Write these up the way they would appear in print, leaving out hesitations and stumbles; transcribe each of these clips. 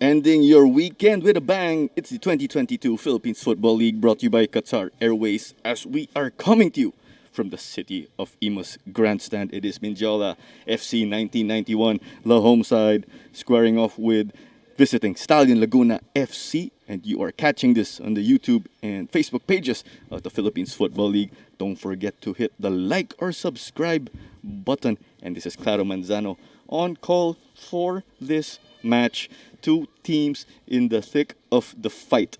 Ending your weekend with a bang. It's the 2022 Philippines Football League brought to you by Qatar Airways as we are coming to you from the city of Imus Grandstand. It is Mendiola FC 1991, the home side, squaring off with visiting Stallion Laguna FC. And you are catching this on the YouTube and Facebook pages of the Philippines Football League. Don't forget to hit the like or subscribe button. And this is Claro Manzano on call for this match. Two teams in the thick of the fight.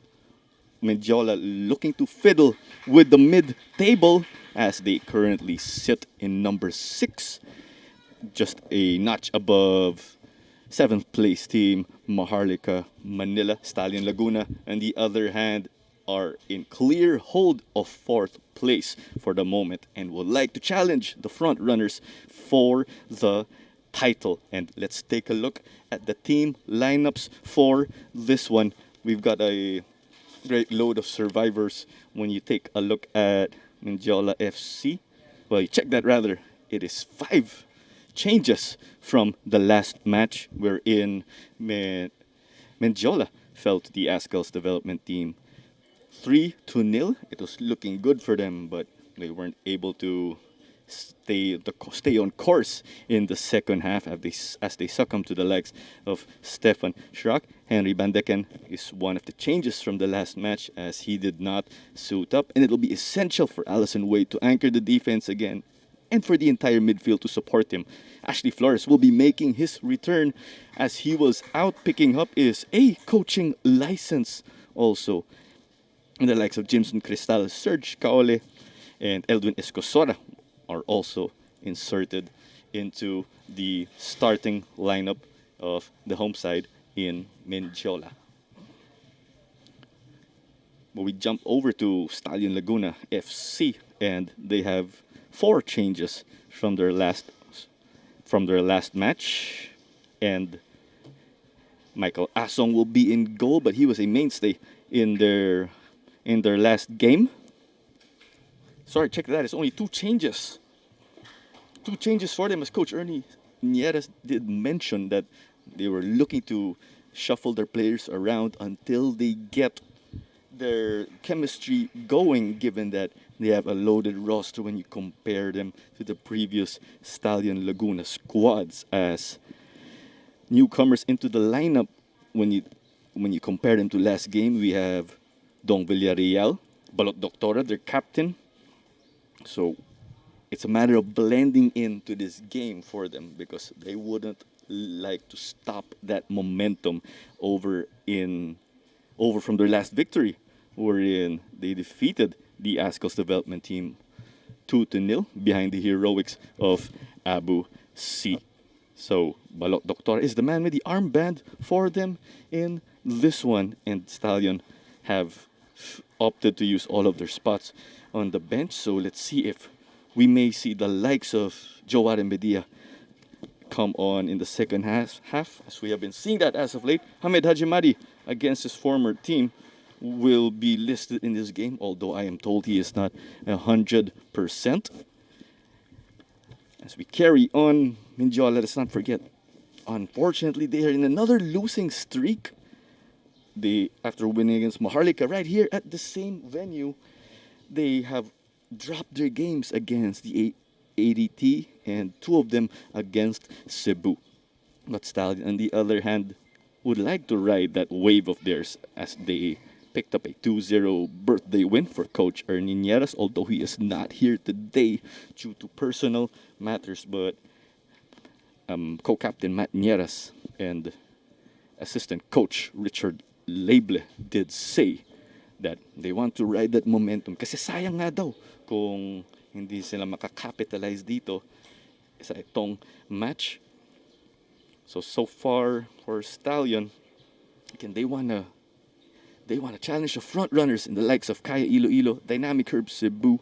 Mendiola looking to fiddle with the mid-table as they currently sit in number 6, just a notch above 7th place team Maharlika Manila, Stallion Laguna, on the other hand, are in clear hold of 4th place for the moment and would like to challenge the front runners for the title. And let's take a look at the team lineups for this one. We've got a great load of survivors when you take a look at Mendiola FC. Well, you check that rather. It is 5 changes from the last match wherein Mendiola fell to the Ascal's development team 3-0. It was looking good for them, but they weren't able to stay on course in the second half as they succumb to the likes of Stefan Schrock. Henry Bandeken is one of the changes from the last match as he did not suit up, and it'll be essential for Allison Wade to anchor the defense again and for the entire midfield to support him. Ashley Flores will be making his return as he was out picking up is a coaching license also. And the likes of Jimson Cristal, Serge Kaole, and Eldwin Escosora are also inserted into the starting lineup of the home side in Mendiola. But we jump over to Stallion Laguna FC, and they have 4 changes from their last match. And Michael Asong will be in goal, but he was a mainstay in their last game. Sorry, check that. It's only 2 changes. 2 changes for them, as Coach Ernie Nieres did mention that they were looking to shuffle their players around until they get their chemistry going, given that they have a loaded roster when you compare them to the previous Stallion Laguna squads as newcomers into the lineup. When you compare them to last game, we have Dong Villarreal, Balot Doctora, their captain. So it's a matter of blending into this game for them because they wouldn't like to stop that momentum over from their last victory, wherein they defeated the Ascos development team 2-0 behind the heroics of Abu C. So Balot Doctor is the man with the armband for them in this one, and Stallion have opted to use all of their spots on the bench. So let's see if we may see the likes of Joar and Bedia come on in the second half, as we have been seeing that as of late. Hamed Hajimadi against his former team will be listed in this game, although I am told he is not 100%. As we carry on, Mendiola, let us not forget, unfortunately, they are in another losing streak. After winning against Maharlika right here at the same venue, they have dropped their games against the ADT and 2 of them against Cebu. But Stallion, on the other hand, would like to ride that wave of theirs as they picked up a 2-0 birthday win for Coach Ernie Nieres, although he is not here today due to personal matters. But co-captain Matt Nieres and assistant coach Richard Lable did say that they want to ride that momentum. Kasi sayang nga daw kung hindi sila makakapitalize dito sa itong match. So far for Stallion, again, they wanna challenge the front runners in the likes of Kaya Iloilo, Dynamic Herb Cebu,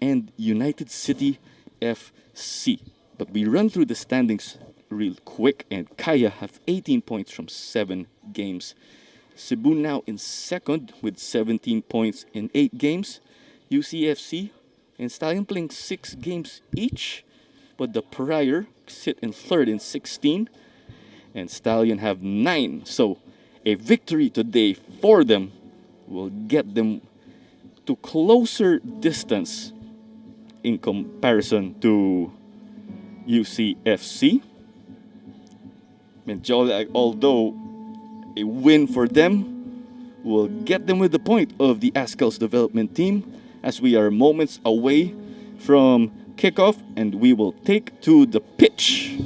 and United City FC. But we run through the standings real quick, and Kaya have 18 points from 7 games. Cebu now in second with 17 points in 8 games. UCFC and Stallion playing 6 games each, but the Prior sit in third in 16. and Stallion have 9. So a victory today for them will get them to closer distance in comparison to UCFC. Mendiola, although a win for them will get them with the point of the Askel's development team, as we are moments away from kickoff and we will take to the pitch.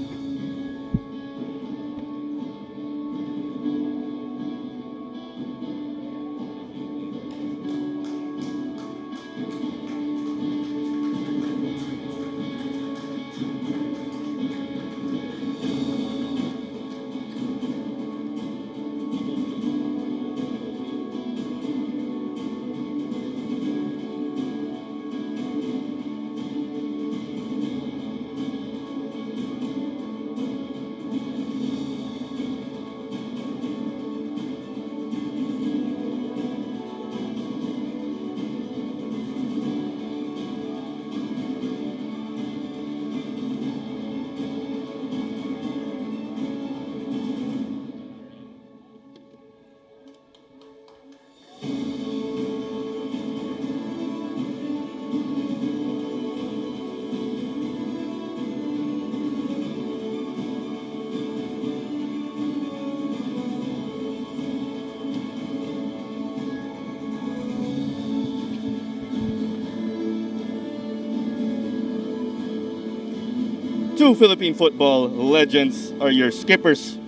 Two Philippine football legends are your skippers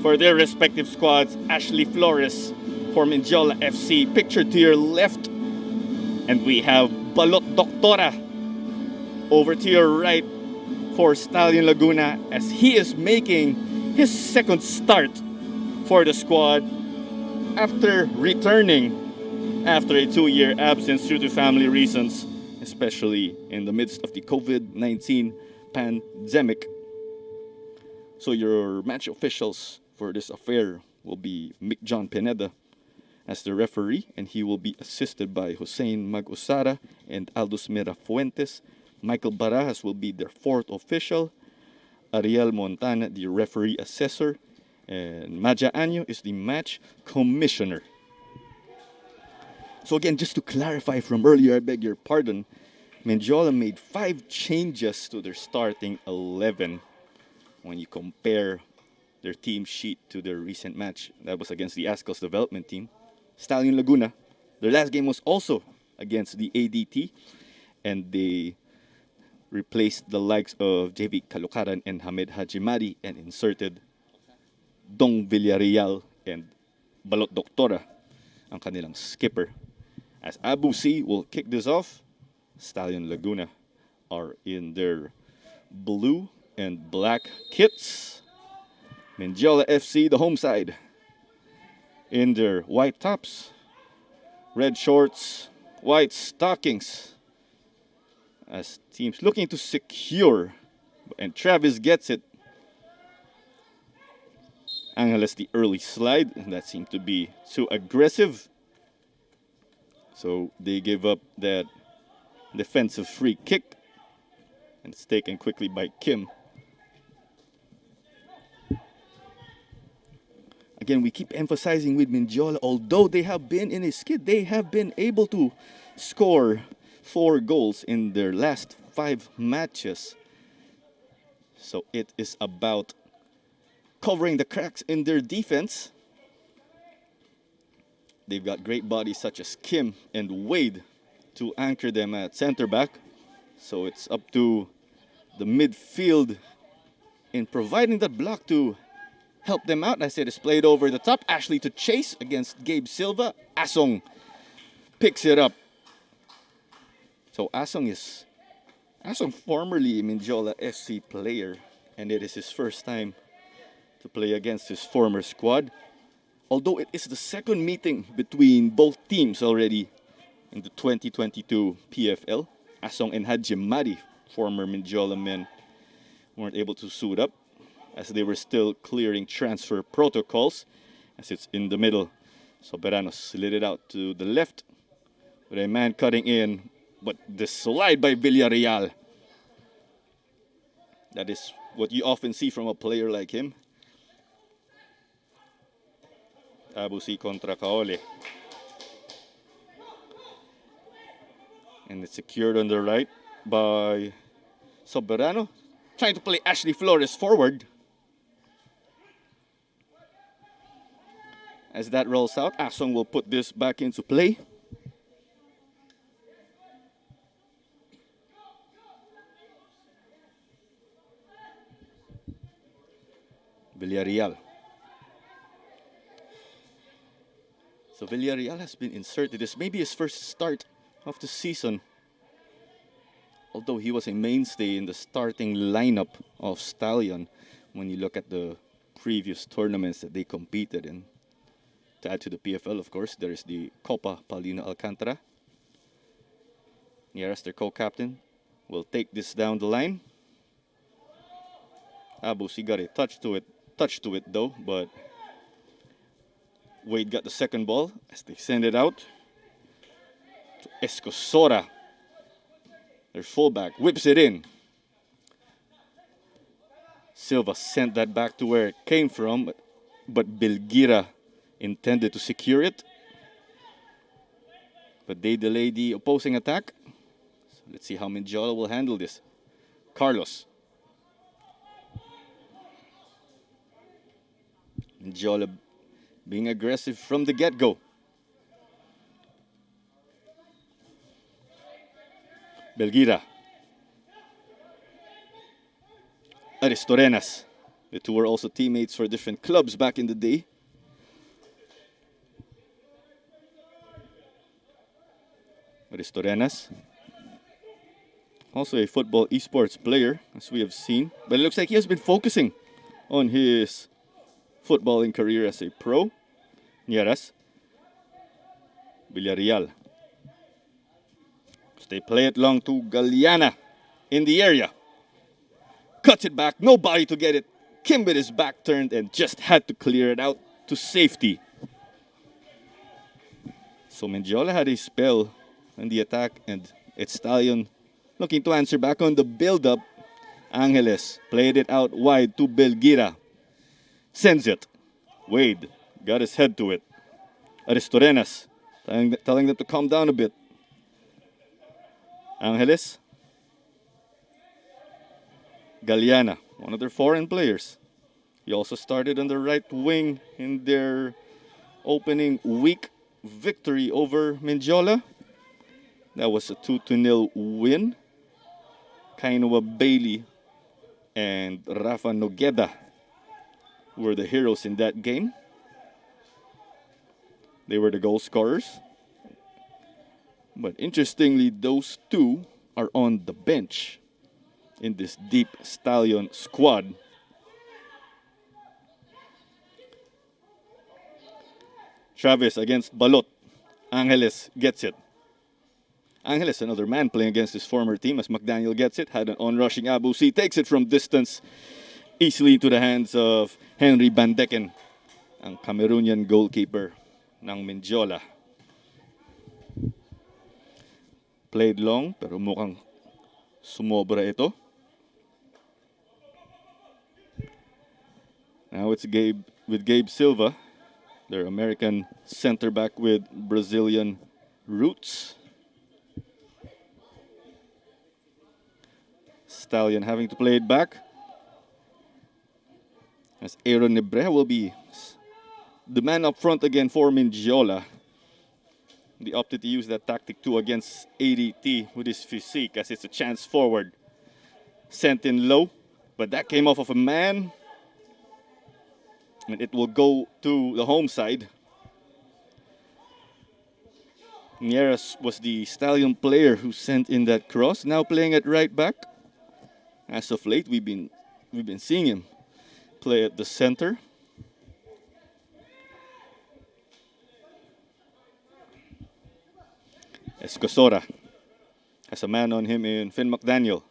for their respective squads. Ashley Flores for Mendiola FC, pictured to your left. And we have Balot Doctora over to your right for Stallion Laguna, as he is making his second start for the squad after returning after a 2-year absence due to family reasons, especially in the midst of the COVID-19 pandemic. So your match officials for this affair will be Mick John Pineda as the referee, and he will be assisted by Hussein Mag-Usara and Aldous Mira Fuentes. Michael Barajas will be their fourth official. Ariel Montana, the referee assessor, and Maja Anyo is the match commissioner. So again, just to clarify from earlier, I beg your pardon, Mendiola made 5 changes to their starting 11 when you compare their team sheet to their recent match. That was against the Askel's development team. Stallion Laguna, their last game was also against the ADT, and they replaced the likes of JV Kalukaran and Hamed Hajimari and inserted Dong Villarreal and Balot Doctora, ang kanilang skipper. As Abu C will kick this off, Stallion Laguna are in their blue and black kits. Mendiola FC, the home side, in their white tops, red shorts, white stockings, as teams looking to secure, and Travis gets it. Angeles the early slide, and that seemed to be too aggressive. So they give up that defensive free kick, and it's taken quickly by Kim. Again, we keep emphasizing with Mendiola, although they have been in a skid, they have been able to score 4 goals in their last 5 matches. So it is about covering the cracks in their defense. They've got great bodies such as Kim and Wade to anchor them at center back. So it's up to the midfield in providing that block to help them out. As it is played over the top. Ashley to chase against Gabe Silva. Asong picks it up. So Asong formerly a Mendiola FC player, and it is his first time to play against his former squad. Although it is the second meeting between both teams already in the 2022 PFL. Asong and Hajimari, former Mendiola men, weren't able to suit up as they were still clearing transfer protocols, as it's in the middle. So Beranos slid it out to the left with a man cutting in, but the slide by Villarreal. That is what you often see from a player like him. Abusi contra Kaole. And it's secured on the right by Soberano. Trying to play Ashley Flores forward. As that rolls out, Asong will put this back into play. Villarreal. So Villarreal has been inserted. This may be his first start of the season. Although he was a mainstay in the starting lineup of Stallion when you look at the previous tournaments that they competed in. To add to the PFL, of course, there is the Copa Paulina Alcantara. Nieras, their co-captain, will take this down the line. Abusi got a touch to it though, but Wade got the second ball as they send it out to Escosora. Their fullback whips it in. Silva sent that back to where it came from, but Belgira intended to secure it. But they delay the opposing attack. So let's see how Mendiola will handle this. Carlos. Mendiola being aggressive from the get-go. Belgira. Aristorenas. The two were also teammates for different clubs back in the day. Aristorenas. Also a football esports player, as we have seen. But it looks like he has been focusing on his footballing career as a pro. Nieras. Villarreal. So they play it long to Galeana in the area. Cuts it back, nobody to get it. Kim with his back turned and just had to clear it out to safety. So Mendiola had a spell in the attack, and it's Stallion looking to answer back on the build-up. Angeles played it out wide to Belgira. Sends it. Wade got his head to it. Aristorenas telling them to calm down a bit. Angeles. Galeana, one of their foreign players. He also started on the right wing in their opening week victory over Mendiola. That was a 2-0 win. Kainoa Bailey and Rafa Nogueda were the heroes in that game. They were the goal scorers. But interestingly, those two are on the bench in this deep Stallion squad. Travis against Balot. Angeles gets it. Angeles, another man playing against his former team, as McDaniel gets it. Had an on-rushing Abusi, takes it from distance easily into the hands of Henry Bandeken, ang Cameroonian goalkeeper ng Mendiola. Played long, pero mukhang sumobra ito. Now it's Gabe Silva, their American center back with Brazilian roots. Stallion having to play it back, as Aaron Nebreja will be the man up front again for Mendiola. They opted to use that tactic 2 against ADT with his physique, as it's a chance forward. Sent in low, but that came off of a man. And it will go to the home side. Nieras was the Stallion player who sent in that cross. Now playing at right back. As of late, we've been seeing him play at the center. Escosora has a man on him in Finn McDaniel.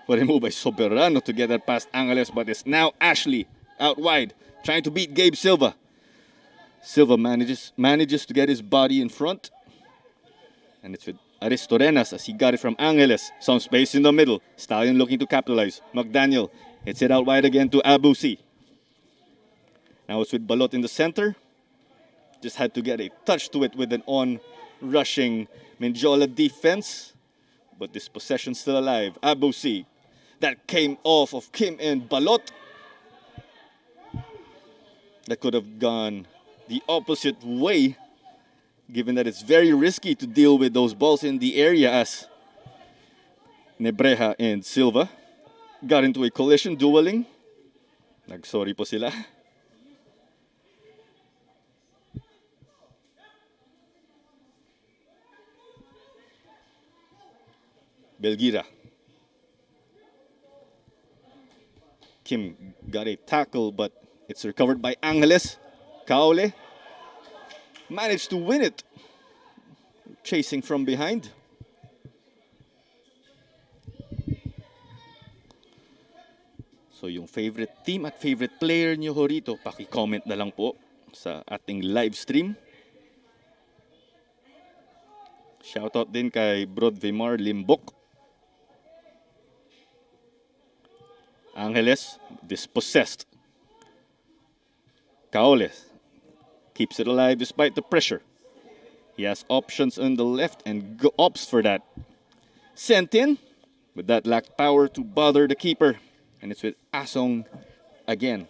But a move by Soberano to get that past Angeles, but it's now Ashley out wide, trying to beat Gabe Silva. Silva manages to get his body in front. And it's with Aristorenas as he got it from Angeles. Some space in the middle. Stallion looking to capitalize. McDaniel hits it out wide again to Abusi. Now it's with Balot in the center. Just had to get a touch to it with an on-rushing Mendiola defense. But this possession still alive. Abusi. That came off of Kim and Balot. That could have gone the opposite way, given that it's very risky to deal with those balls in the area, as Nebreja and Silva got into a collision, dueling. Nagsorry po sila. Belgira. Kim got a tackle, but it's recovered by Angeles. Kaole managed to win it, chasing from behind. So yung favorite team at favorite player nyo ho rito, paki-comment na lang po sa ating live stream. Shoutout din kay Brod Vimar Limbok. Angeles, dispossessed. Kaole keeps it alive despite the pressure. He has options on the left and opts for that. Sent in, but that lacked power to bother the keeper. And it's with Asong again.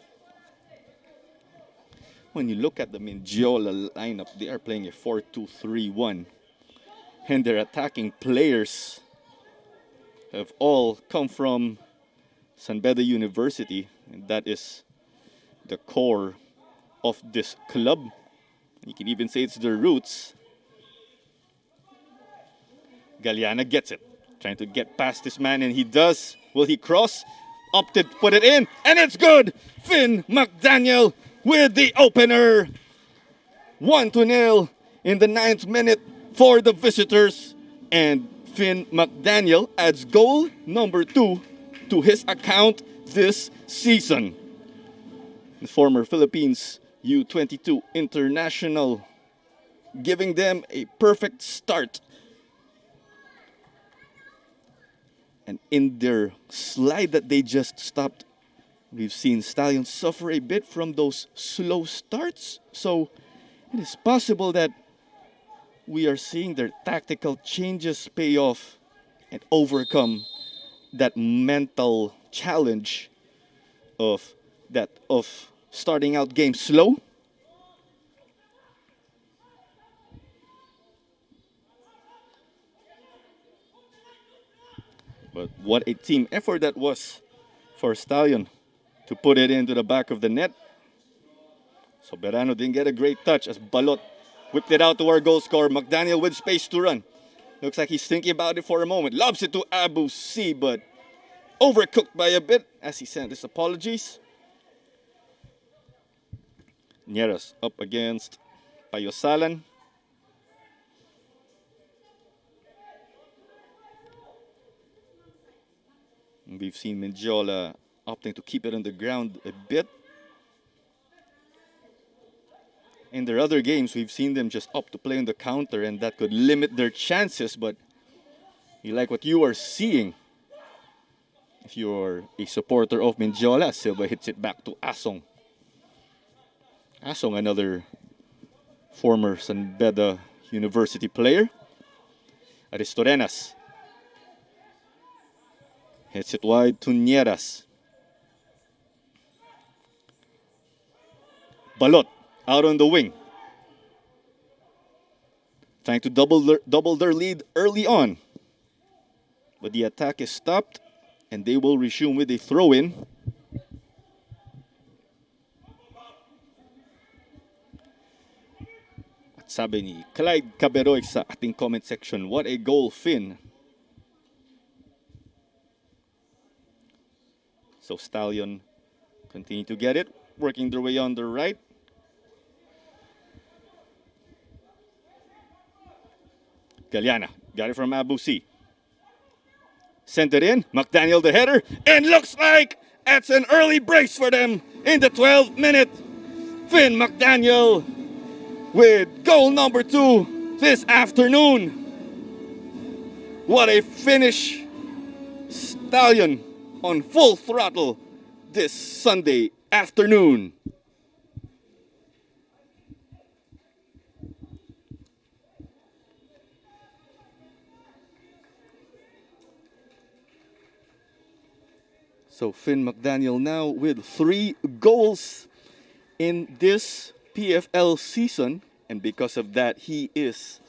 When you look at the Mendiola lineup, they are playing a 4-2-3-1. And their attacking players have all come from San Beda University. And that is the core of this club. You can even say it's their roots. Galeana gets it. Trying to get past this man, and he does. Will he cross? Opted to put it in, and it's good! Finn McDaniel with the opener. 1-0 in the 9th minute for the visitors. And Finn McDaniel adds goal number 2 to his account this season. The former Philippines U22 international, giving them a perfect start. And in their slide that they just stopped, we've seen Stallions suffer a bit from those slow starts. So it is possible that we are seeing their tactical changes pay off and overcome that mental challenge of starting out games slow. But what a team effort that was for Stallion to put it into the back of the net. So Berano didn't get a great touch as Balot whipped it out to our goal scorer. McDaniel with space to run. Looks like he's thinking about it for a moment. Lobs it to Abu C, but overcooked by a bit as he sent his apologies. Nieras up against Payosalan. We've seen Mendiola opting to keep it on the ground a bit. In their other games, we've seen them just opt to play on the counter, and that could limit their chances. But you like what you are seeing. If you're a supporter of Mendiola, Silva hits it back to Asong. Asong, another former San Beda University player. Aristorenas hits it wide to Nieras. Balot out on the wing. Trying to double their lead early on. But the attack is stopped and they will resume with a throw-in. At sabi ni Clyde Caberoy sa ating comment section, what a goal, Finn. So Stallion continue to get it, working their way on the right. Galeana got it from Abu C. Sent it in, McDaniel the header, and looks like it's an early brace for them in the 12th minute. Finn McDaniel with goal number 2 this afternoon. What a finish. Stallion on full throttle this Sunday afternoon. So Finn McDaniel now with 3 goals in this PFL season. And because of that, he is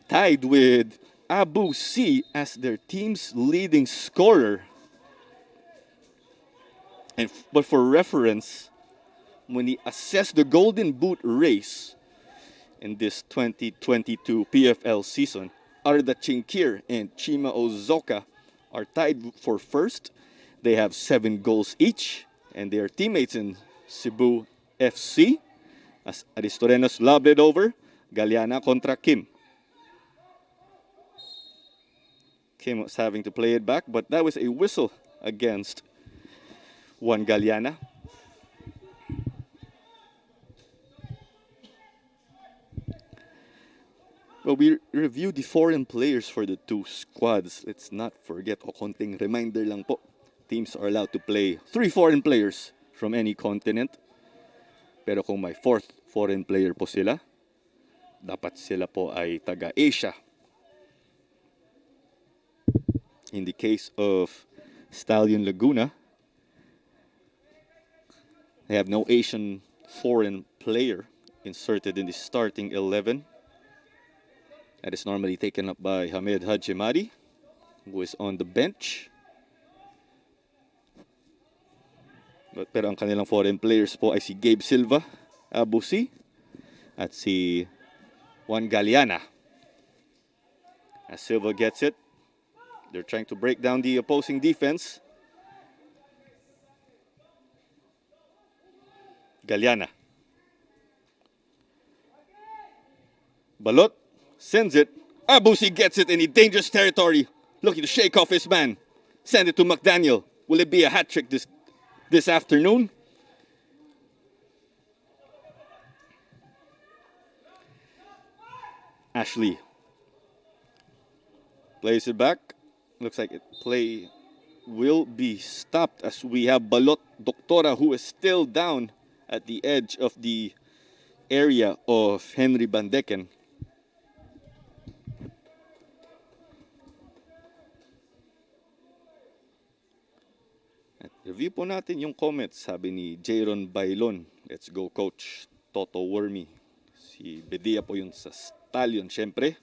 tied with Abu C as their team's leading scorer. But for reference, when he assessed the Golden Boot race in this 2022 PFL season, Arda Chinkir and Chima Ozoka are tied for first. They have 7 goals each, and they are teammates in Cebu FC. As Aristorenos lobbed it over, Galiana contra Kim. Kim was having to play it back, but that was a whistle against Juan Galiana. Well, we reviewed the foreign players for the 2 squads. Let's not forget, o konting reminder lang po, teams are allowed to play 3 foreign players from any continent. Pero kung may 4th foreign player po sila, dapat sila po ay taga-Asia. In the case of Stallion Laguna, they have no Asian foreign player inserted in the starting 11. That is normally taken up by Hamed Hajimadi, who is on the bench. Pero ang kanilang foreign players po ay si Gabe Silva, Abu C, at si Juan Galiana. As Silva gets it, they're trying to break down the opposing defense. Galiana. Balot sends it. Abusi gets it in a dangerous territory. Looking to shake off his man. Send it to McDaniel. Will it be a hat trick this afternoon? Ashley plays it back. Looks like play will be stopped as we have Balot Doctora, who is still down at the edge of the area of Henry Bandeken. At review po natin yung comments, sabi ni Jayron Bailon. Let's go, Coach Toto Wormy. Si Bedia po yun sa Stallion, syempre.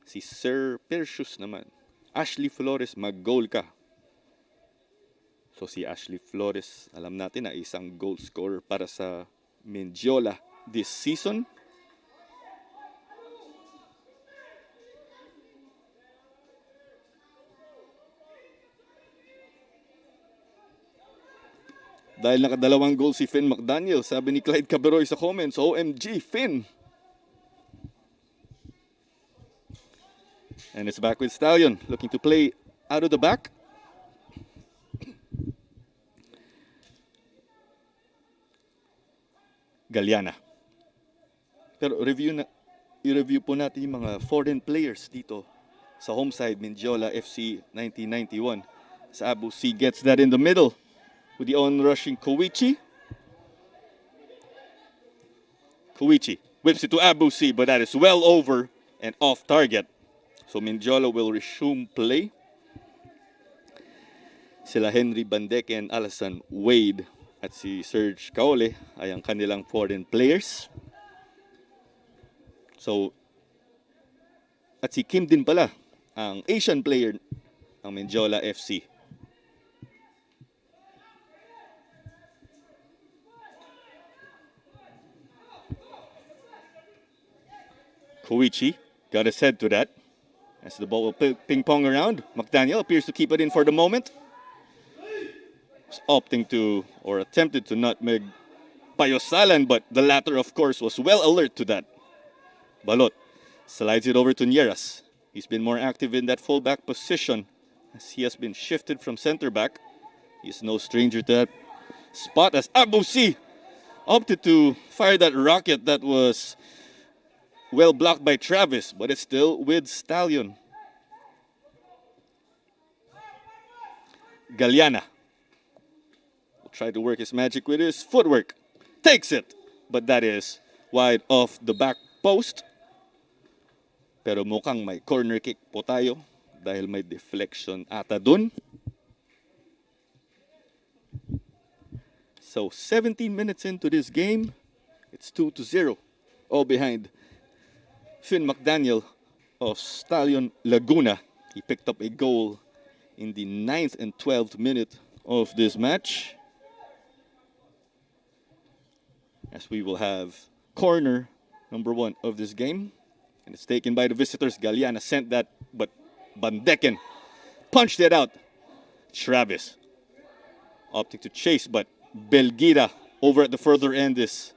Si Sir Persius naman. Ashley Flores, mag-goal ka. So si Ashley Flores, alam natin na isang goal scorer para sa Mendiola this season. Dahil nakadalawang goal si Finn McDaniel, sabi ni Clyde Caberoy sa comments, OMG, Finn! And it's back with Stallion, looking to play out of the back. Galiana. Pero i-review po natin yung mga foreign players dito sa home side, Mendiola FC 1991. As Abu C gets that in the middle with the on-rushing Koichi. Koichi whips it to Abu C, but that is well over and off target. So Mendiola will resume play. Sila Henry Bandeke and Alasan Wade at si Serge Kaole ay ang kanilang foreign players. So, at si Kim din pala, ang Asian player ng Mendiola FC. Koichi got his head to that. As the ball will ping-pong around, McDaniel appears to keep it in for the moment. Was opting to, or attempted to nutmeg Payosalan, but the latter, of course, was well alert to that. Balot slides it over to Nieras. He's been more active in that fullback position as he has been shifted from center back. He's no stranger to that spot as Abu C opted to fire that rocket that was well blocked by Travis, but it's still with Stallion. Galiana will try to work his magic with his footwork. Takes it, but that is wide off the back post. Pero mukhang may corner kick po tayo dahil may deflection ata dun. So 17 minutes into this game, it's 2-0. All behind Finn McDaniel of Stallion Laguna. He picked up a goal in the 9th and 12th minute of this match. As we will have corner number 1 of this game. And it's taken by the visitors. Galiana sent that, but Bandeken punched it out. Travis opting to chase, but Belgira over at the further end is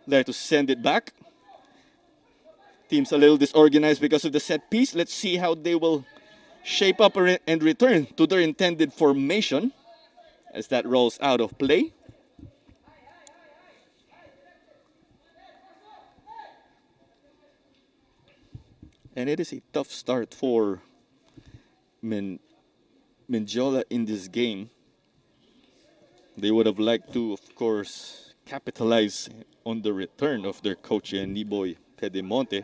there to send it back. Team's a little disorganized because of the set piece. Let's see how they will shape up and return to their intended formation as that rolls out of play. And it is a tough start for Mendiola in this game. They would have liked to, of course, capitalize on the return of their coach, Niboy Pedemonte,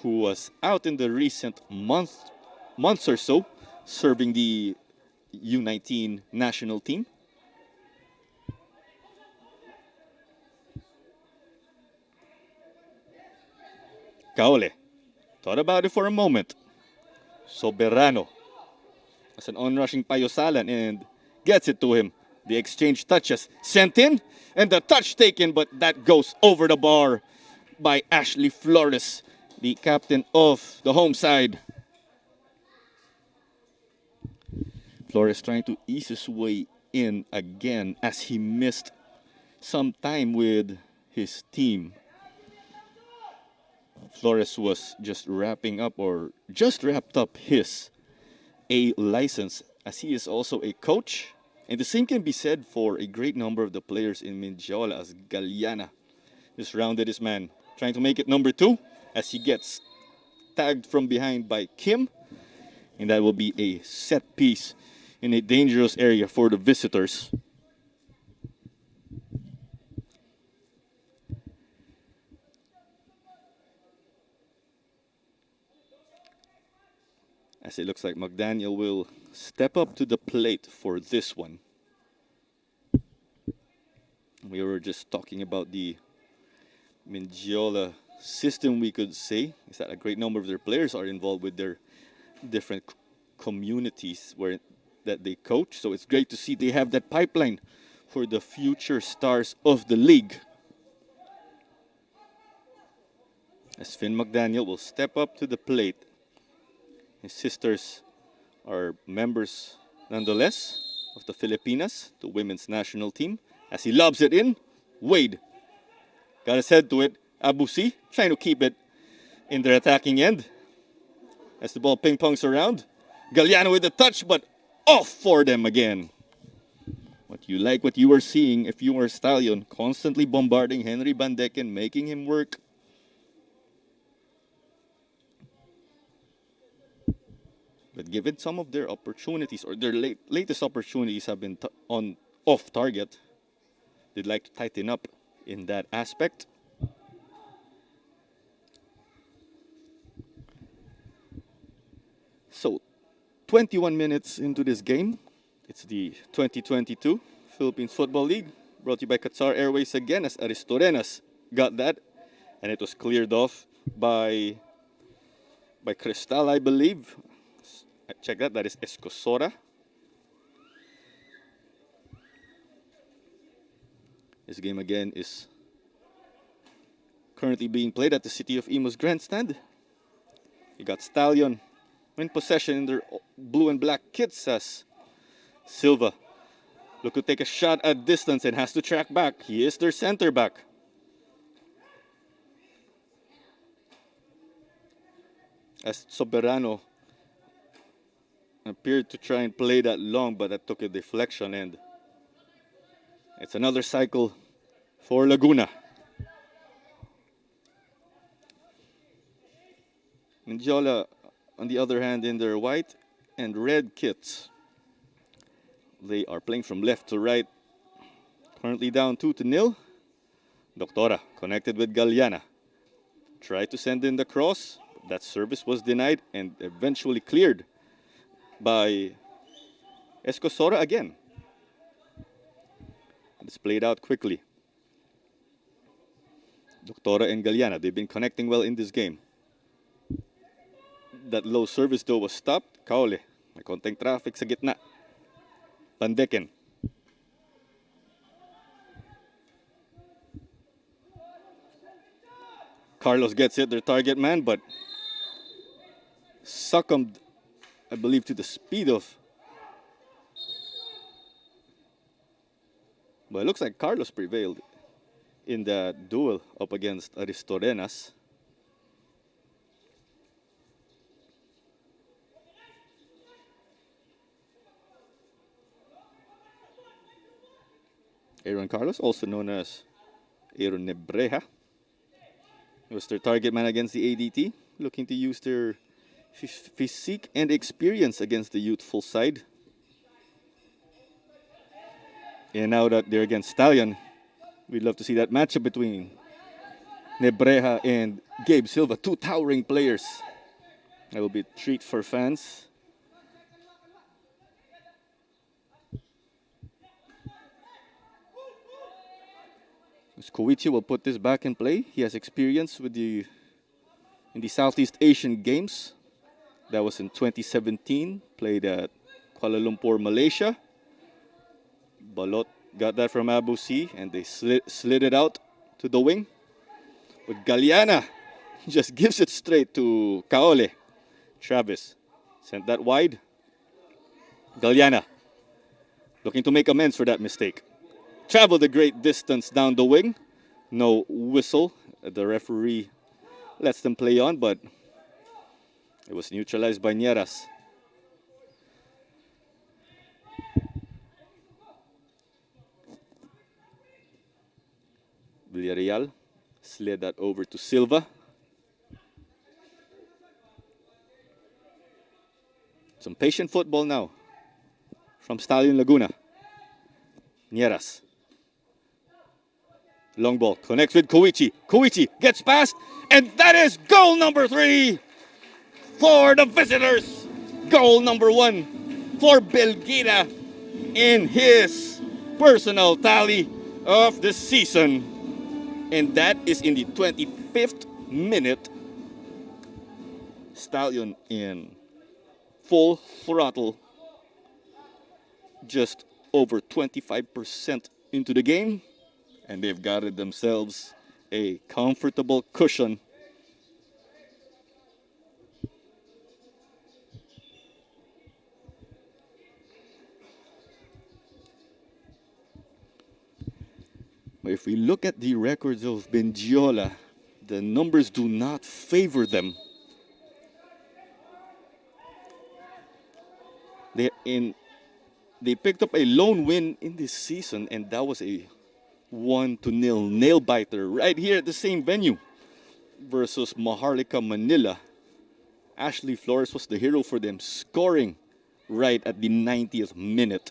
who was out in the recent months or so, serving the U19 national team. Kaole thought about it for a moment. Soberano as an onrushing Payosalan and gets it to him. The exchange touches sent in and the touch taken, but that goes over the bar by Ashley Flores, the captain of the home side. Flores trying to ease his way in again as he missed some time with his team. Flores was just wrapped up his A license, as he is also a coach. And the same can be said for a great number of the players in Mendiola, as Galiana just rounded his man, trying to make it number 2 as he gets tagged from behind by Kim. And that will be a set piece in a dangerous area for the visitors. As it looks like McDaniel will step up to the plate for this one. We were just talking about the Mendiola system, we could say, is that a great number of their players are involved with their different communities that they coach. So it's great to see they have that pipeline for the future stars of the league. As Finn McDaniel will step up to the plate. His sisters are members, nonetheless, of the Filipinas, the women's national team. As he lobs it in, Wade got his head to it. Abusi trying to keep it in their attacking end. As the ball ping-pongs around, Galiano with the touch, but off for them again. What you were seeing if you were Stallion, constantly bombarding Henry Bandeken, making him work. But given some of their opportunities, or their latest opportunities have been off target, they'd like to tighten up in that aspect. So, 21 minutes into this game. It's the 2022 Philippines Football League, brought to you by Qatar Airways again, as Aristorenas got that, and it was cleared off by Cristal, I believe. Check that is Escosora. This game again is currently being played at the City of Imus grandstand. You got Stallion in possession in their blue and black kits, as Silva look to take a shot at distance and has to track back. He is their center back. As Soberano appeared to try and play that long, but that took a deflection, and it's another cycle for Laguna. Mendiola, on the other hand, in their white and red kits, they are playing from left to right. Currently down 2-0. Doctora connected with Galiana. Tried to send in the cross. That service was denied and eventually cleared by Escosora again. It's played out quickly. Doctora and Galiana, they've been connecting well in this game. That low service though was stopped. Kaole, may konting traffic sa gitna. Pandeken. Carlos gets it, their target man, but succumbed, I believe, to the speed of. But it looks like Carlos prevailed in the duel up against Aristorenas. Aaron Carlos, also known as Aaron Nebreja, was their target man against the ADT, looking to use their physique and experience against the youthful side. And now that they're against Stallion, we'd love to see that matchup between Nebreja and Gabe Silva, two towering players. That will be a treat for fans. Koichi will put this back in play. He has experience with in the Southeast Asian Games. That was in 2017. Played at Kuala Lumpur, Malaysia. Balot got that from Abu C, and they slid it out to the wing. But Galiana just gives it straight to Kaole. Travis sent that wide. Galiana looking to make amends for that mistake. Traveled a great distance down the wing. No whistle. The referee lets them play on, but it was neutralized by Nieras. Villarreal slid that over to Silva. Some patient football now from Stallion Laguna. Nieras. Long ball connects with Koichi. Koichi gets past, and that is goal number 3 for the visitors. Goal number 1 for Belgira in his personal tally of the season. And that is in the 25th minute. Stallion in full throttle. Just over 25% into the game. And they've got it themselves a comfortable cushion. But if we look at the records of Mendiola, the numbers do not favor them. They picked up a lone win in this season, and that was a 1-0 nail biter right here at the same venue versus Maharlika Manila. Ashley Flores was the hero for them, scoring right at the 90th minute.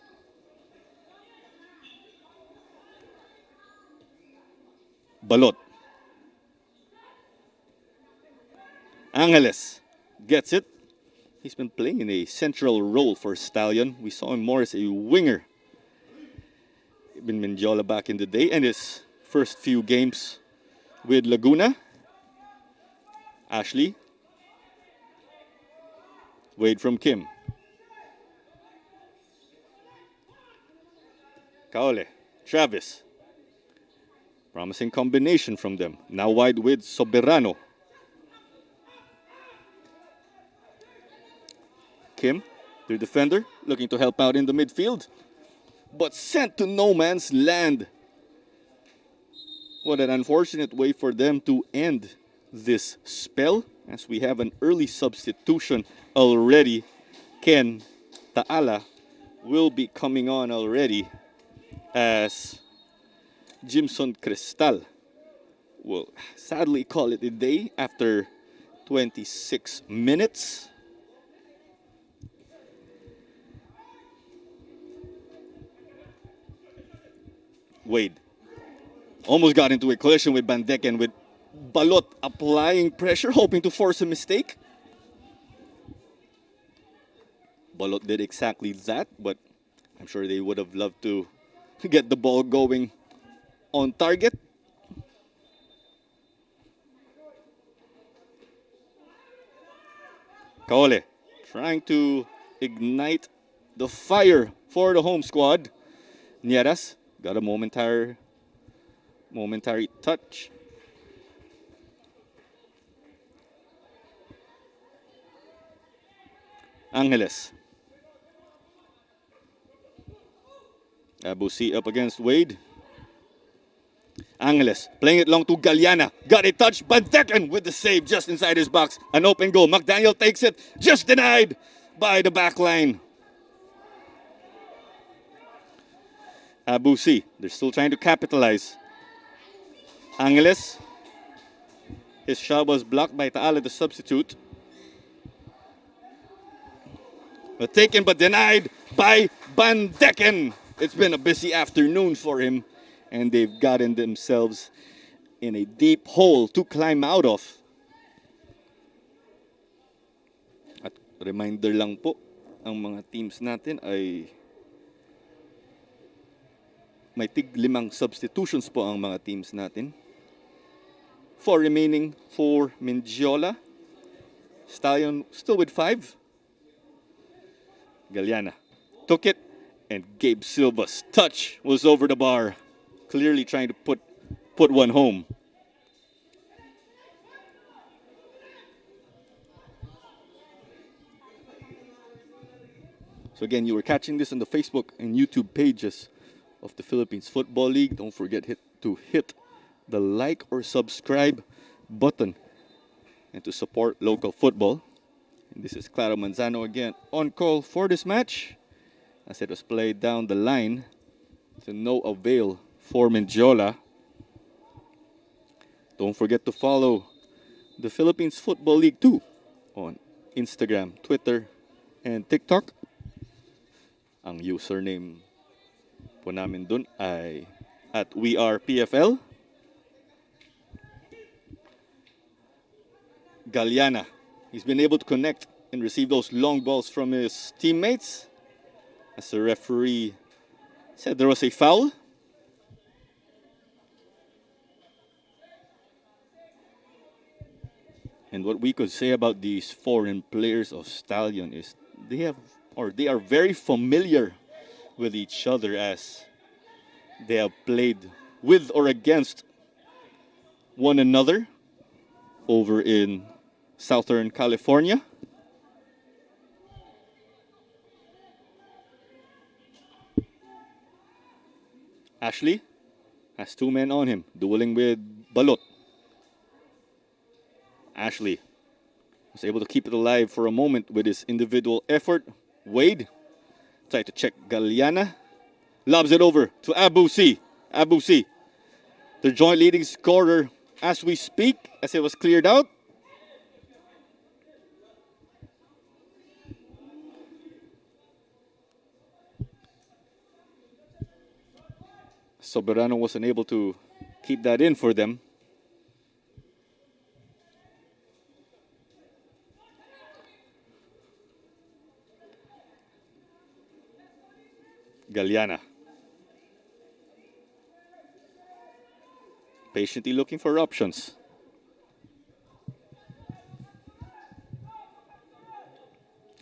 Balot. Angeles gets it. He's been playing in a central role for Stallion. We saw him more as a winger in Mendiola back in the day, and his first few games with Laguna. Ashley. Wade from Kim. Kaole. Travis. Promising combination from them. Now wide with Soberano. Kim, their defender, looking to help out in the midfield, but sent to no man's land. What an unfortunate way for them to end this spell, as we have an early substitution already. Ken Taala will be coming on already, as Jimson Cristal will sadly call it a day after 26 minutes. Wade almost got into a collision with Bandeken, with Balot applying pressure, hoping to force a mistake. Balot did exactly that, but I'm sure they would have loved to get the ball going on target. Kaole trying to ignite the fire for the home squad. Nieras got a momentary touch. Angeles. Abusi up against Wade. Angeles playing it long to Galiana. Got it touched. Bandekan with the save just inside his box. An open goal. McDaniel takes it. Just denied by the back line. Abusi. They're still trying to capitalize. Angeles. His shot was blocked by Taala, the substitute. But taken but denied by Bandekan. It's been a busy afternoon for him. And they've gotten themselves in a deep hole to climb out of. At reminder lang po, ang mga teams natin ay may tig-5 substitutions po ang mga teams natin. 4 remaining for Mendiola. Stallion still with 5. Galiana took it, and Gabe Silva's touch was over the bar. Clearly trying to put one home. So again, you were catching this on the Facebook and YouTube pages of the Philippines Football League. Don't forget to hit the like or subscribe button and to support local football. And this is Claro Manzano again on call for this match as it was played down the line to no avail for Mendiola. Don't forget to follow the Philippines Football League 2 on Instagram, Twitter, and TikTok. Ang username po namin dun ay @WeArePFL. Galiana, he's been able to connect and receive those long balls from his teammates as the referee said there was a foul. And what we could say about these foreign players of Stallion is they are very familiar with each other as they have played with or against one another over in Southern California. Ashley has 2 men on him, dueling with Balot. Ashley was able to keep it alive for a moment with his individual effort. Wade tried to check Galiana. Lobs it over to Abusi. Abusi, the joint leading scorer as we speak, as it was cleared out. Soberano wasn't able to keep that in for them. Galiana. Patiently looking for options.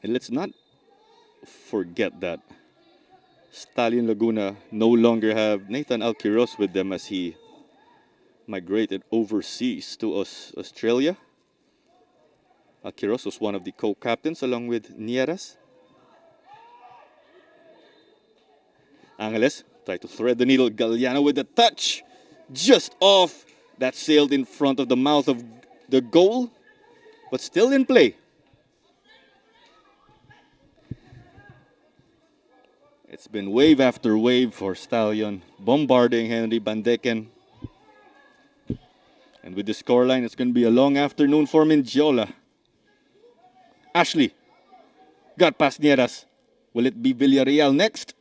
And let's not forget that Stallion Laguna no longer have Nathan Alquiros with them as he migrated overseas to Australia. Alquiros was one of the co-captains along with Nieras. Angeles tried to thread the needle. Galiana with a touch just off. That sailed in front of the mouth of the goal, but still in play. It's been wave after wave for Stallion, bombarding Henry Bandekan. And with the scoreline, it's going to be a long afternoon for Mendiola. Ashley got past Nieras. Will it be Villarreal next?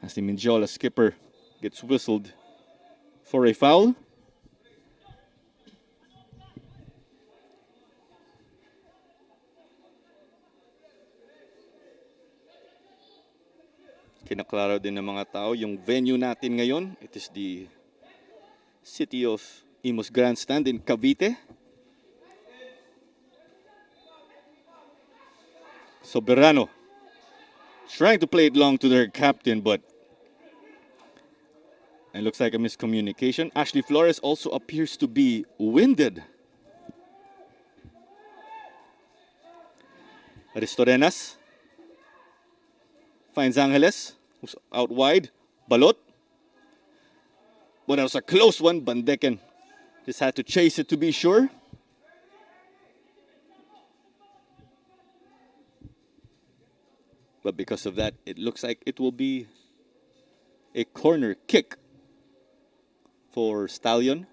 As the Mendiola skipper gets whistled for a foul. Kinaklaro din ng mga tao yung venue natin ngayon. It is the City of Imus Grandstand in Cavite. Soberano trying to play it long to their captain, but it looks like a miscommunication. Ashley Flores also appears to be winded. Ristorenas finds Angeles, who's out wide. Balot. But that was a close one. Bandeken just had to chase it to be sure. But because of that, it looks like it will be a corner kick for Stallion.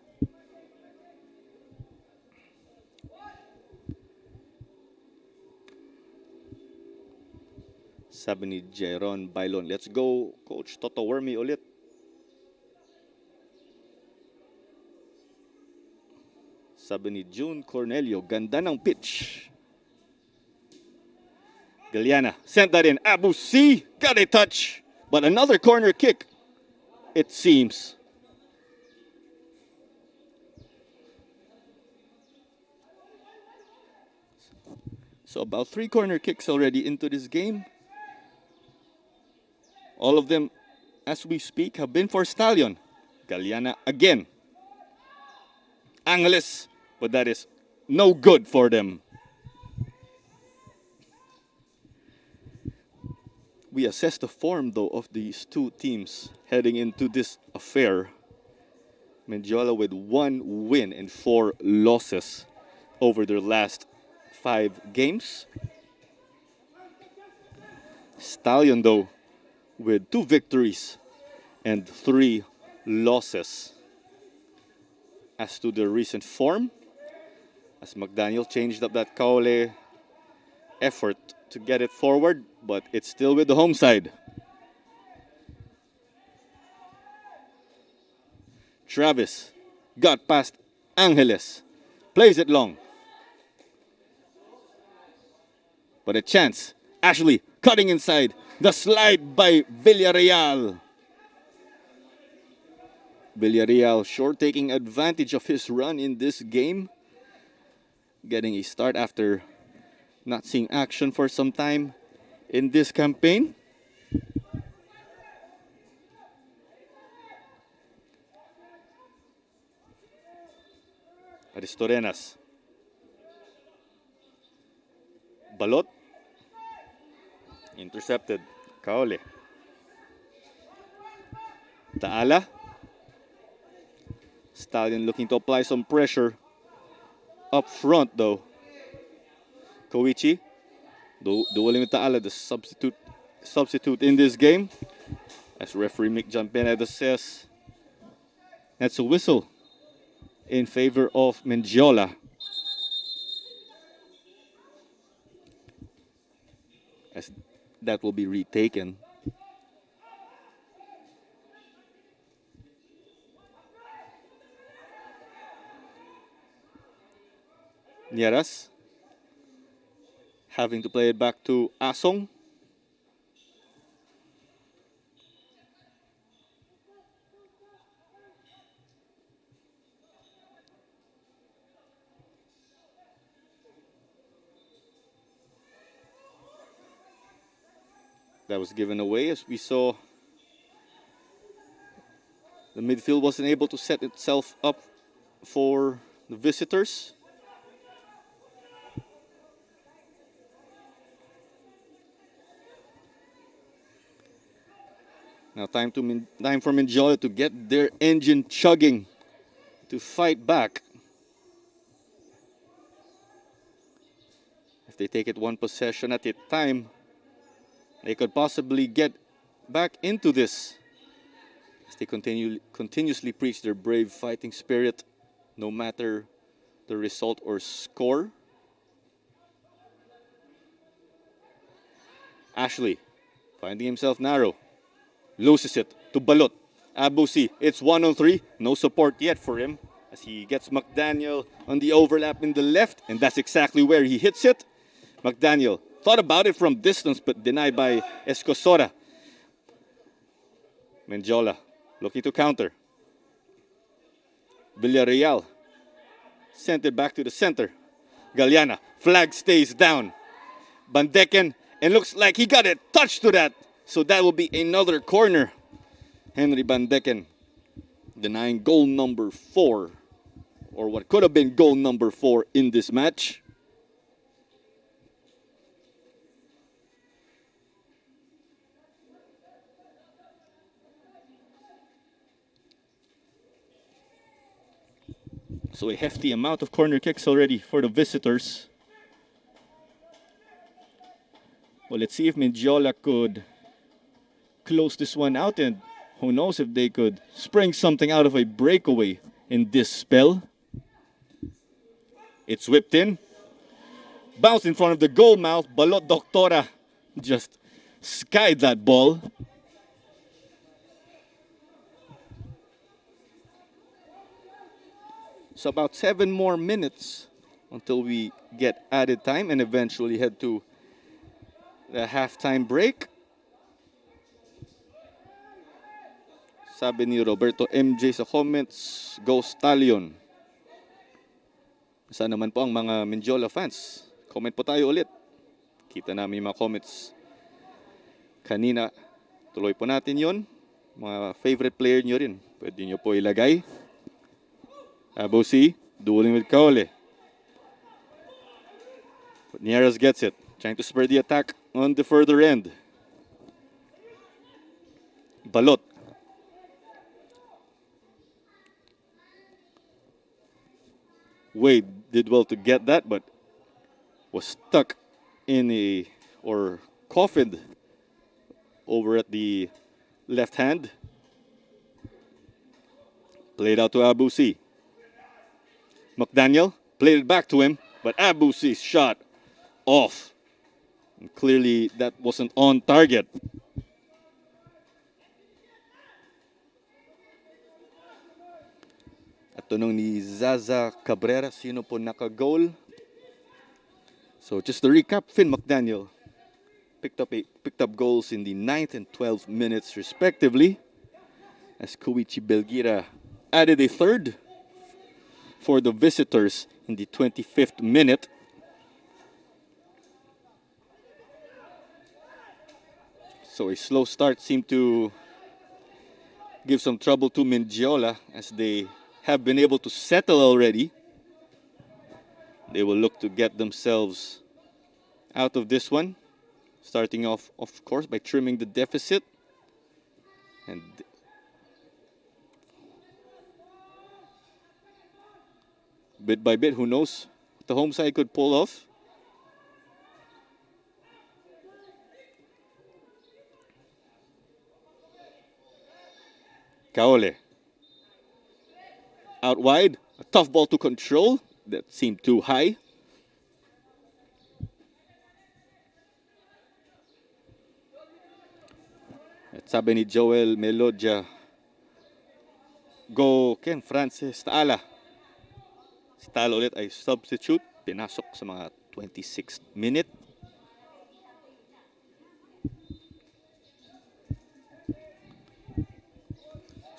Sabi ni Jeron Bailon, let's go, Coach Toto Wormy ulit. Sabi ni June Cornelio, ganda ng pitch. Galiana sent that in. Abu C got a touch. But another corner kick, it seems. So about 3 corner kicks already into this game. All of them, as we speak, have been for Stallion. Galiana again. Angeles, but that is no good for them. We assess the form, though, of these two teams heading into this affair. Mendiola with 1 win and 4 losses over their last 5 games. Stallion, though, with 2 victories and 3 losses. As to their recent form, as McDaniel changed up that Kaole effort to get it forward, but it's still with the home side. Travis got past Angeles, plays it long. But a chance. Ashley cutting inside. The slide by Villarreal. Villarreal sure taking advantage of his run in this game. Getting a start after not seeing action for some time in this campaign. Aristorenas. Balot. Intercepted. Kaole. Taala. Stallion looking to apply some pressure up front, though. Koichi, dueling with Taala, the substitute in this game. As referee Mick Jampeneda says, that's a whistle in favor of Mendiola. As that will be retaken. Nieras having to play it back to Asong. That was given away, as we saw. The midfield wasn't able to set itself up for the visitors. Now time for Mendiola to get their engine chugging to fight back. If they take it 1 possession at a time, they could possibly get back into this. As they continuously preach their brave fighting spirit, no matter the result or score. Ashley, finding himself narrow. Loses it to Balot. Abusi, it's 1-on-3. No support yet for him as he gets McDaniel on the overlap in the left, and that's exactly where he hits it. McDaniel thought about it from distance, but denied by Escosora. Mendiola looking to counter. Villarreal sent it back to the center. Galeana, flag stays down. Bandeken, and looks like he got a touch to that. So that will be another corner. Henry Bandeken denying goal number 4, or what could have been goal number 4 in this match. So a hefty amount of corner kicks already for the visitors. Well, let's see if Mendiola could close this one out, and who knows if they could spring something out of a breakaway in this spell. It's whipped in. Bounced in front of the goal mouth. Balot Doctora just skied that ball. So about 7 more minutes until we get added time and eventually head to the halftime break. Sabi ni Roberto MJ sa comments, go Stallion. Saan naman po ang mga Mendiola fans? Comment po tayo ulit. Kita namin yung mga comments kanina. Tuloy po natin yon. Mga favorite player nyo rin. Pwede nyo po ilagay. Abusi, dueling with Kaole. But Nieras gets it. Trying to spur the attack on the further end. Balot. Wade did well to get that, but was stuck in or coffined over at the left hand. Played out to Abusi. McDaniel played it back to him, but Abusi's shot off. And clearly that wasn't on target. At tanong ni Zaza Cabrera, sino po naka-goal? So just to recap, Finn McDaniel picked up goals in the 9th and 12th minutes respectively, as Koichi Belgira added a third for the visitors in the 25th minute. So a slow start seemed to give some trouble to Mendiola, as they have been able to settle already. They will look to get themselves out of this one, starting off, of course, by trimming the deficit. And bit by bit, who knows what the home side could pull off. Kaole. Out wide, a tough ball to control. That seemed too high. At sabi ni Joel Melodia, go Ken Francis Taala. Si Taala ulit ay substitute. Pinasok sa mga 26th minute.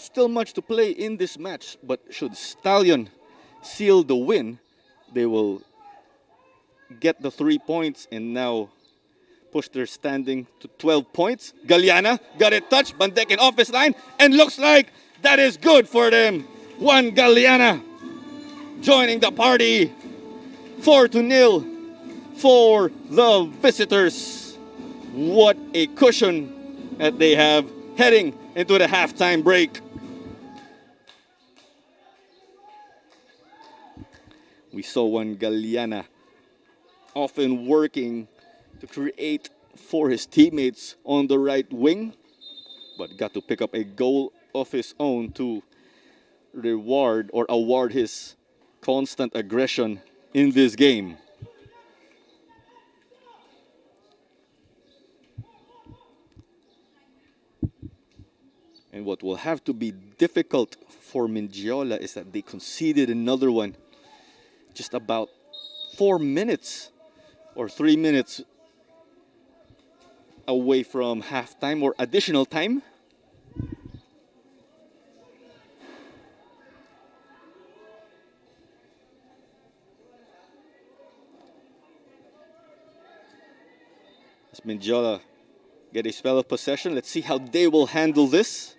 Still much to play in this match, but should Stallion seal the win, they will get the 3 points and now push their standing to 12 points. Galeana got it touched. Bandeken off his line, and looks like that is good for them. Juan Galeana joining the party. 4-0 for the visitors. What a cushion that they have heading into the halftime break. We saw Juan Galeana often working to create for his teammates on the right wing, but got to pick up a goal of his own to reward or award his constant aggression in this game. And what will have to be difficult for Mendiola is that they conceded another one just about 4 minutes or 3 minutes away from halftime or additional time. As Mendiola get a spell of possession. Let's see how they will handle this.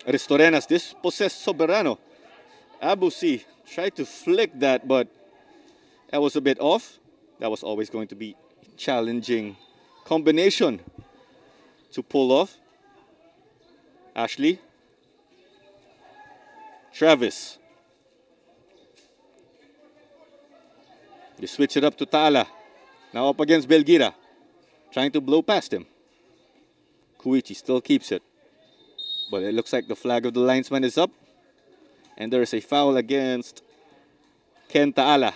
Ristorenas dispossessed Soberano. Abusi tried to flick that, but that was a bit off. That was always going to be a challenging combination to pull off. Ashley. Travis. They switch it up to Tala. Now up against Belgira. Trying to blow past him. Koichi still keeps it. But it looks like the flag of the linesman is up. And there is a foul against Ken Taala.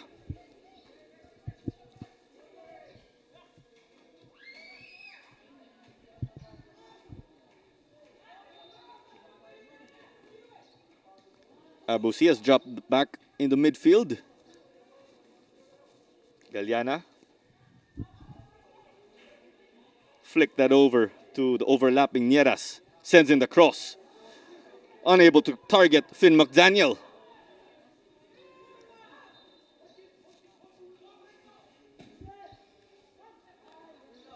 Abusi has dropped back in the midfield. Galiana. Flick that over to the overlapping Nieras. Sends in the cross. Unable to target Finn McDaniel.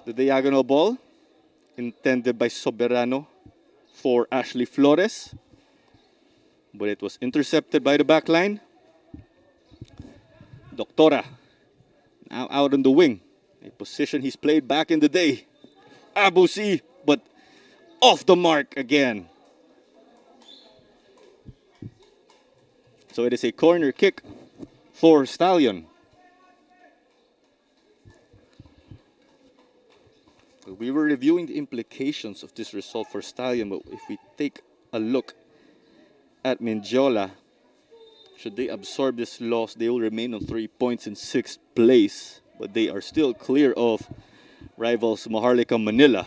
The diagonal ball intended by Soberano for Ashley Flores. But it was intercepted by the back line. Doctora now out on the wing. A position he's played back in the day. Abusi, but off the mark again. So it is a corner kick for Stallion. We were reviewing the implications of this result for Stallion, but if we take a look at Mendiola, should they absorb this loss, they will remain on 3 points in 6th place, but they are still clear of rivals Maharlika Manila,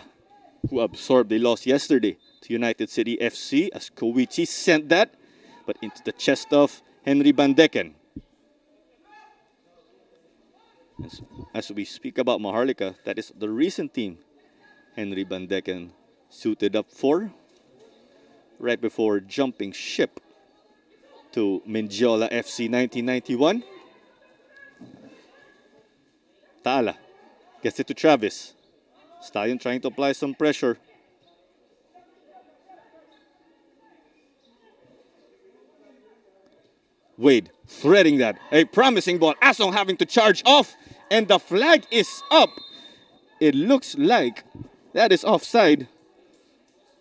who absorbed a loss yesterday to United City FC as Koichi sent that, but into the chest of Henry Bandeken. As we speak about Maharlika, that is the recent team Henry Bandeken suited up for right before jumping ship to Mendiola FC 1991. Taala gets it to Travis. Stallion trying to apply some pressure. Wade threading that. A promising ball. Asong having to charge off. And the flag is up. It looks like that is offside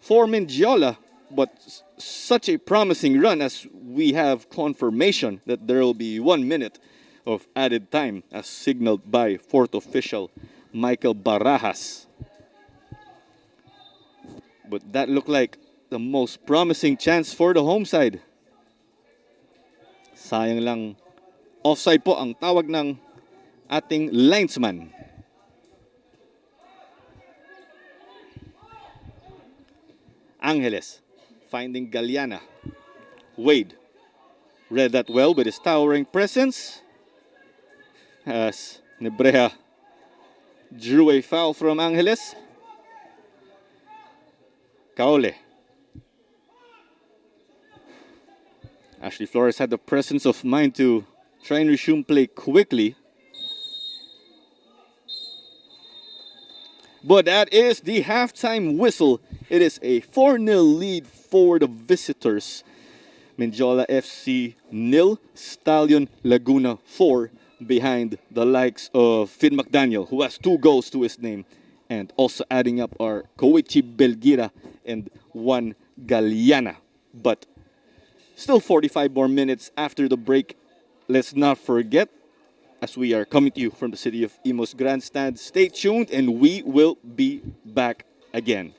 for Mendiola. But such a promising run as we have confirmation that there will be 1 minute of added time as signaled by fourth official Michael Barajas. But that looked like the most promising chance for the home side. Sayang lang, offside po ang tawag ng ating linesman. Angeles finding Galiana. Wade read that well with his towering presence as Nebreja drew a foul from Angeles. Kaole. Ashley Flores had the presence of mind to try and resume play quickly. But that is the halftime whistle. It is a 4-0 lead for the visitors. Mendiola FC 0, Stallion Laguna 4, behind the likes of Finn McDaniel, who has 2 goals to his name. And also adding up are Koichi Belgira and Juan Galiana. But still 45 more minutes after the break. Let's not forget, as we are coming to you from the city of Imus Grandstand, stay tuned and we will be back again.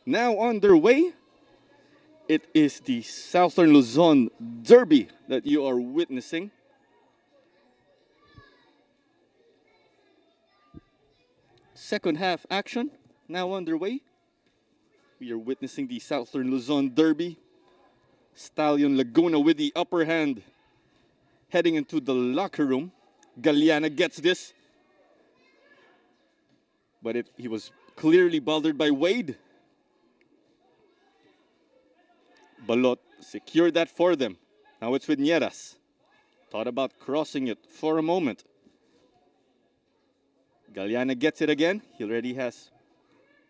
now underway. It is the Southern Luzon Derby that you are witnessing. Second half action now underway. We are witnessing the Southern Luzon Derby. Stallion Laguna with the upper hand. Heading into the locker room. Galiana gets this. But he was clearly bothered by Wade. Balot secured that for them. Now it's with Nieras. Thought about crossing it for a moment. Galiana gets it again. He already has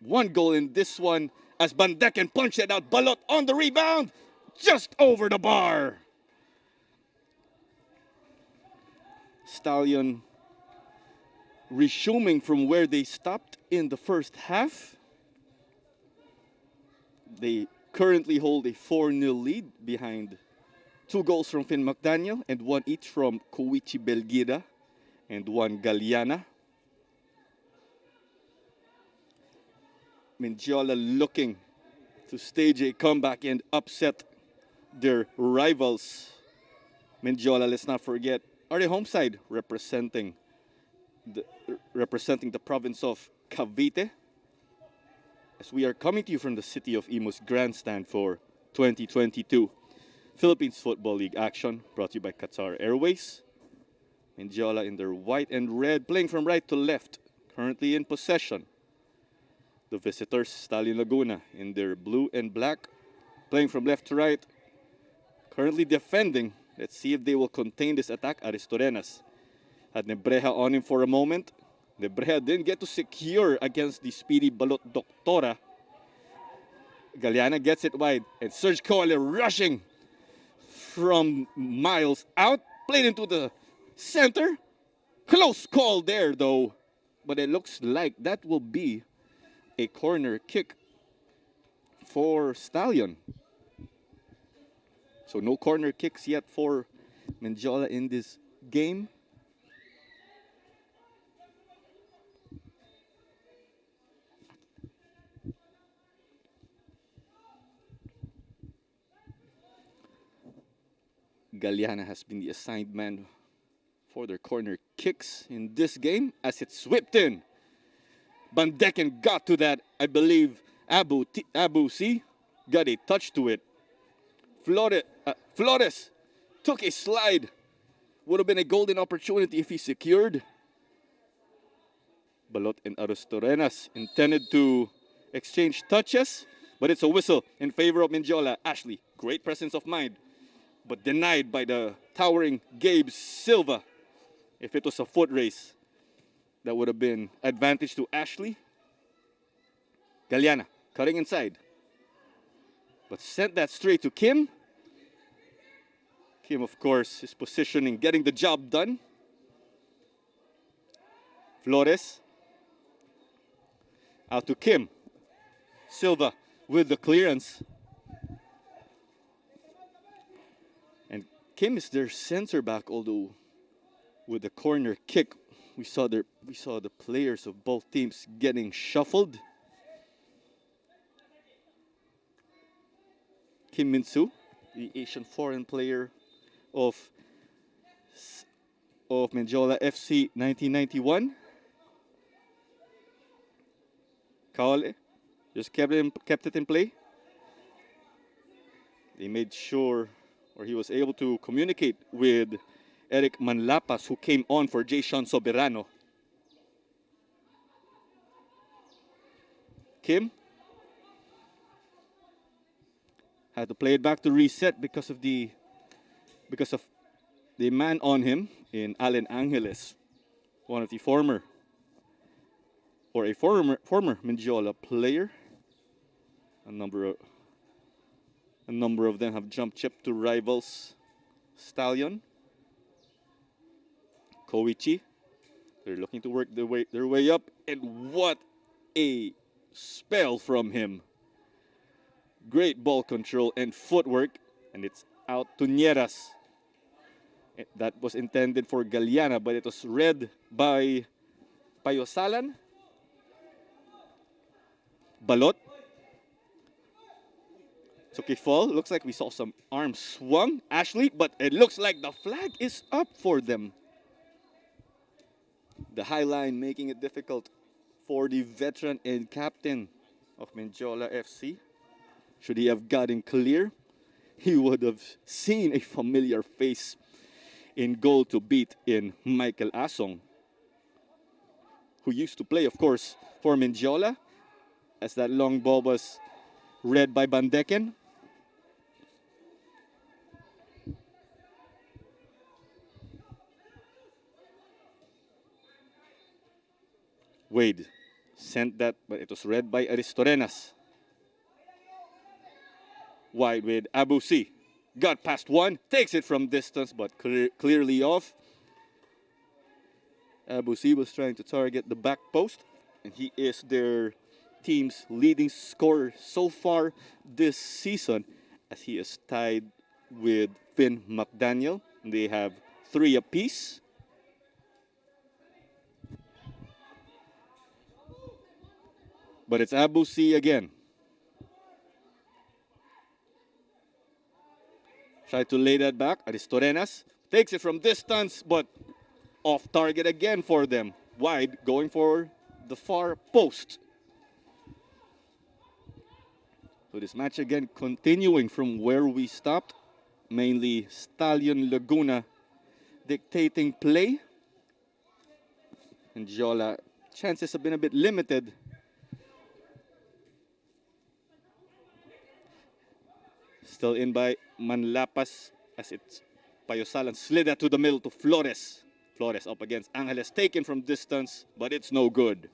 one goal in this one as Bandeken punched it out. Balot on the rebound. Just over the bar. Stallion resuming from where they stopped in the first half. They currently hold a 4-0 lead behind 2 goals from Finn McDaniel and 1 each from Koichi Belgira and 1 Galiana. Mendiola looking to stage a comeback and upset their rivals. Mendiola, let's not forget, are the home side representing the province of Cavite. As we are coming to you from the city of Imus grandstand for 2022 Philippines Football League action, brought to you by Qatar Airways. Mendiola in their white and red, playing from right to left, currently in possession. The visitors, Stallion Laguna, in their blue and black, playing from left to right, currently defending. Let's see if they will contain this attack. Aristorenas had Nebreja on him for a moment. Nebreja didn't get to secure against the speedy Balot Doctora. Galiana gets it wide, and Serge Coale rushing from miles out. Played into the center. Close call there, though. But it looks like that will be a corner kick for Stallion. So no corner kicks yet for Mendiola in this game. Galiana has been the assigned man for their corner kicks in this game as it's whipped in. Bandeken got to that. I believe Abu C got a touch to it. Flores took a slide. Would have been a golden opportunity if he secured. Balot and Aristorenas intended to exchange touches, but it's a whistle in favor of Mendiola. Ashley, great presence of mind, but denied by the towering Gabe Silva. If it was a foot race, that would have been advantage to Ashley. Galiana cutting inside, but sent that straight to Kim. Kim, of course, is positioning, getting the job done. Flores out to Kim. Silva with the clearance. And Kim is their center back, although with the corner kick, we saw the players of both teams getting shuffled. Kim Min-soo, the Asian foreign player of Mendiola FC 1991. Kaole just kept it in play. They made sure, or he was able to communicate with Eric Manlapas, who came on for Jason Soberano. Kim had to play it back to reset because of the man on him in Allen Angeles, one of the former Mendiola player. A number of them have jumped ship to rivals Stallion. Koichi, they're looking to work their way up, and what a spell from him. Great ball control and footwork, and it's out to Nieras. That was intended for Galiana, but it was read by Payosalan. Balot took a fall. Looks like we saw some arms swung, Ashley, but it looks like the flag is up for them. The high line making it difficult for the veteran and captain of Mendiola FC. Should he have gotten clear, he would have seen a familiar face in goal to beat in Michael Asong, who used to play, of course, for Mendiola, as that long ball was read by Bandeken. Wade sent that, but it was read by Aristorenas. Wide with Abusi. Got past one, takes it from distance, but clearly off. Abusi was trying to target the back post, and he is their team's leading scorer so far this season, as he is tied with Finn McDaniel. They have 3 apiece. But it's Abusi again. Try to lay that back. Aristorenas takes it from distance, but off target again for them. Wide, going for the far post. So this match again continuing from where we stopped. Mainly Stallion Laguna dictating play. And Jola, chances have been a bit limited. Still in by Manlapas as it's Payosalan slid that to the middle to Flores. Flores up against Angeles, taken from distance, but it's no good.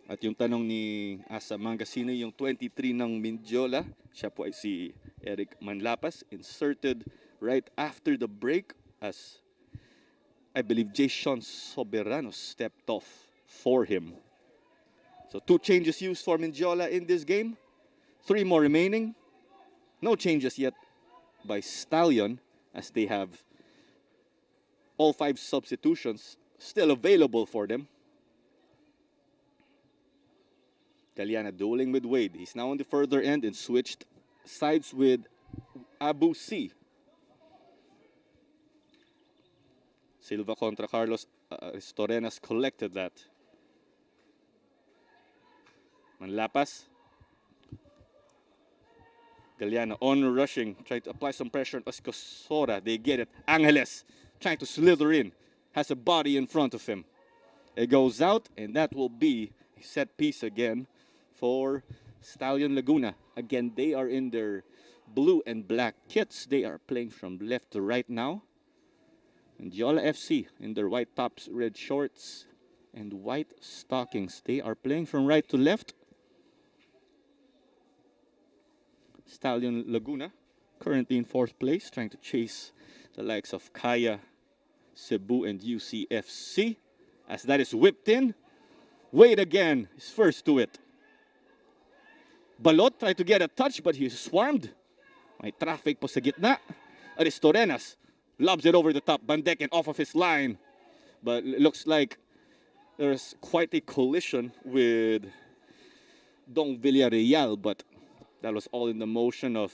At yung tanong ni Asa Manga, sino yung 23 ng Mendiola? Siya po ay si Eric Manlapas, inserted right after the break as I believe Jason Soberano stepped off for him. So 2 changes used for Mendiola in this game. 3 more remaining. No changes yet by Stallion, as they have all 5 substitutions still available for them. Galiana dueling with Wade. He's now on the further end and switched sides with Abusi. Silva contra Carlos. Aristorenas collected that. Manlapas. Galiana on rushing, trying to apply some pressure on Escosora. They get it. Angeles trying to slither in. Has a body in front of him. It goes out, and that will be a set piece again for Stallion Laguna. Again, they are in their blue and black kits. They are playing from left to right now. And Mendiola FC in their white tops, red shorts, and white stockings. They are playing from right to left. Stallion Laguna currently in 4th place, trying to chase the likes of Kaya, Cebu, and UCFC. As that is whipped in. Wade again is first to it. Balot tried to get a touch, but he's swarmed. May traffic po sa gitna. Aristorenas lobs it over the top. Bandeken off of his line. But it looks like there's quite a collision with Dong Villarreal, but that was all in the motion of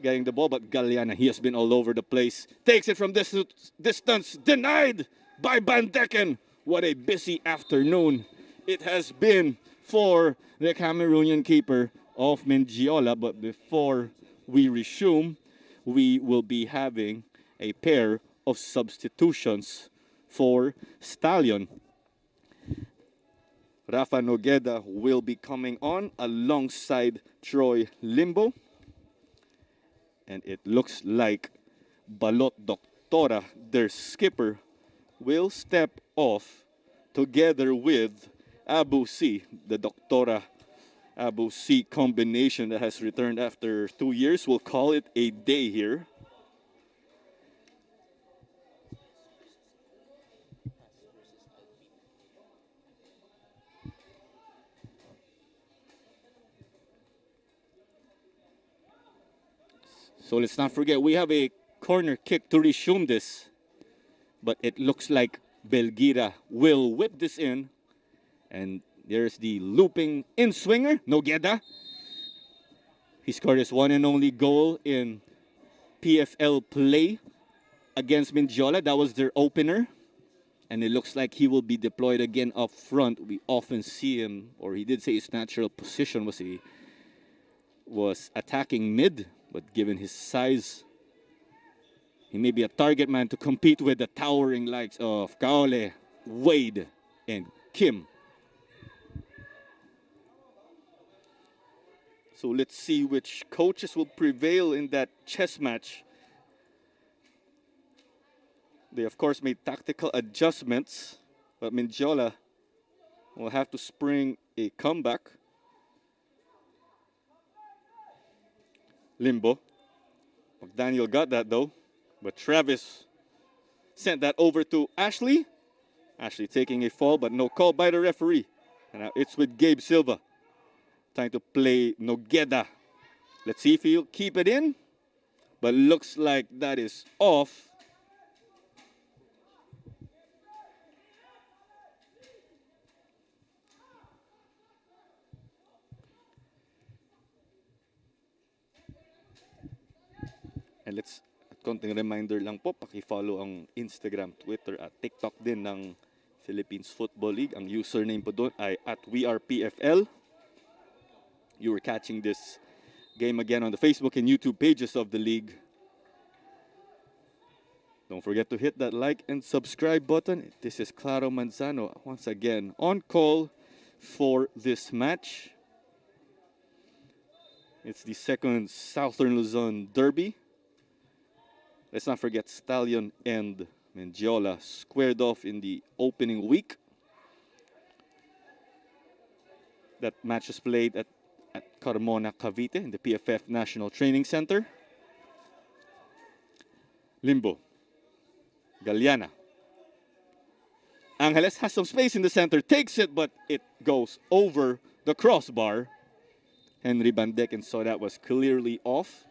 getting the ball. But Galiana, he has been all over the place. Takes it from distance. Denied by Bandeken. What a busy afternoon it has been for the Cameroonian keeper of Mendiola. But before we resume, we will be having a pair of substitutions for Stallion. Rafa Nogueda will be coming on alongside Troy Limbo. And it looks like Balot Doctora, their skipper, will step off together with Abusi, the Doctora Abusi combination that has returned after 2 years. We'll call it a day here. So let's not forget, we have a corner kick to resume this. But it looks like Belgira will whip this in. And There's the looping in-swinger, Nogueda. He scored his one and only goal in PFL play against Mendiola. That was their opener. And it looks like he will be deployed again up front. We often see him, or he did say his natural position was attacking mid, but given his size, he may be a target man to compete with the towering likes of Kaole, Wade, and Kim. So let's see which coaches will prevail in that chess match. They, of course, made tactical adjustments, but Mendiola will have to spring a comeback. Limbo. McDaniel got that, though, but Travis sent that over to Ashley. Ashley taking a fall, but no call by the referee. And now it's with Gabe Silva. Trying to play Nogueda. Let's see if he'll keep it in, but looks like that is off. And let's, konting reminder lang po, paki-follow ang Instagram, Twitter at TikTok din ng Philippines Football League. Ang username po doon ay @WeArePFL. You were catching this game again on the Facebook and YouTube pages of the league. Don't forget to hit that like and subscribe button. This is Claro Manzano once again on call for this match. It's the second Southern Luzon Derby. Let's not forget Stallion and Mendiola squared off in the opening week. That match was played at Carmona, Cavite in the PFF National Training Center. Limbo. Galiana. Angeles has some space in the center, takes it, but it goes over the crossbar. Henry Bandeken saw that was clearly off.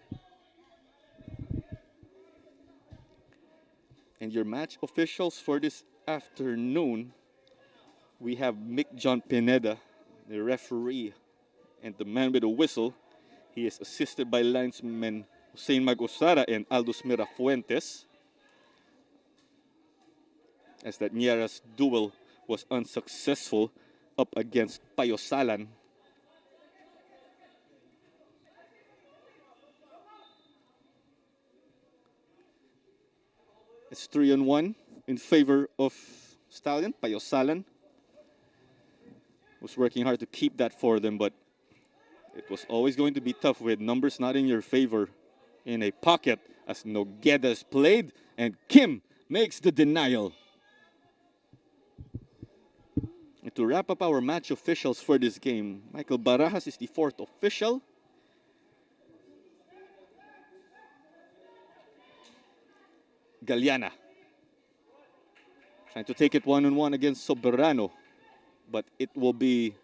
And your match officials for this afternoon, we have Mick John Pineda, the referee, and the man with the whistle. He is assisted by linesmen Hussein Magosara and Aldous Mirafuentes, as that Niara's duel was unsuccessful up against Payosalan. It's 3-1 in favor of Stallion. Payosalan was working hard to keep that for them, but it was always going to be tough with numbers not in your favor in a pocket as Nogueda is played, and Kim makes the denial. And to wrap up our match officials for this game, Michael Barajas is the fourth official. Galiana trying to take it one-on-one against Soberano, but it will be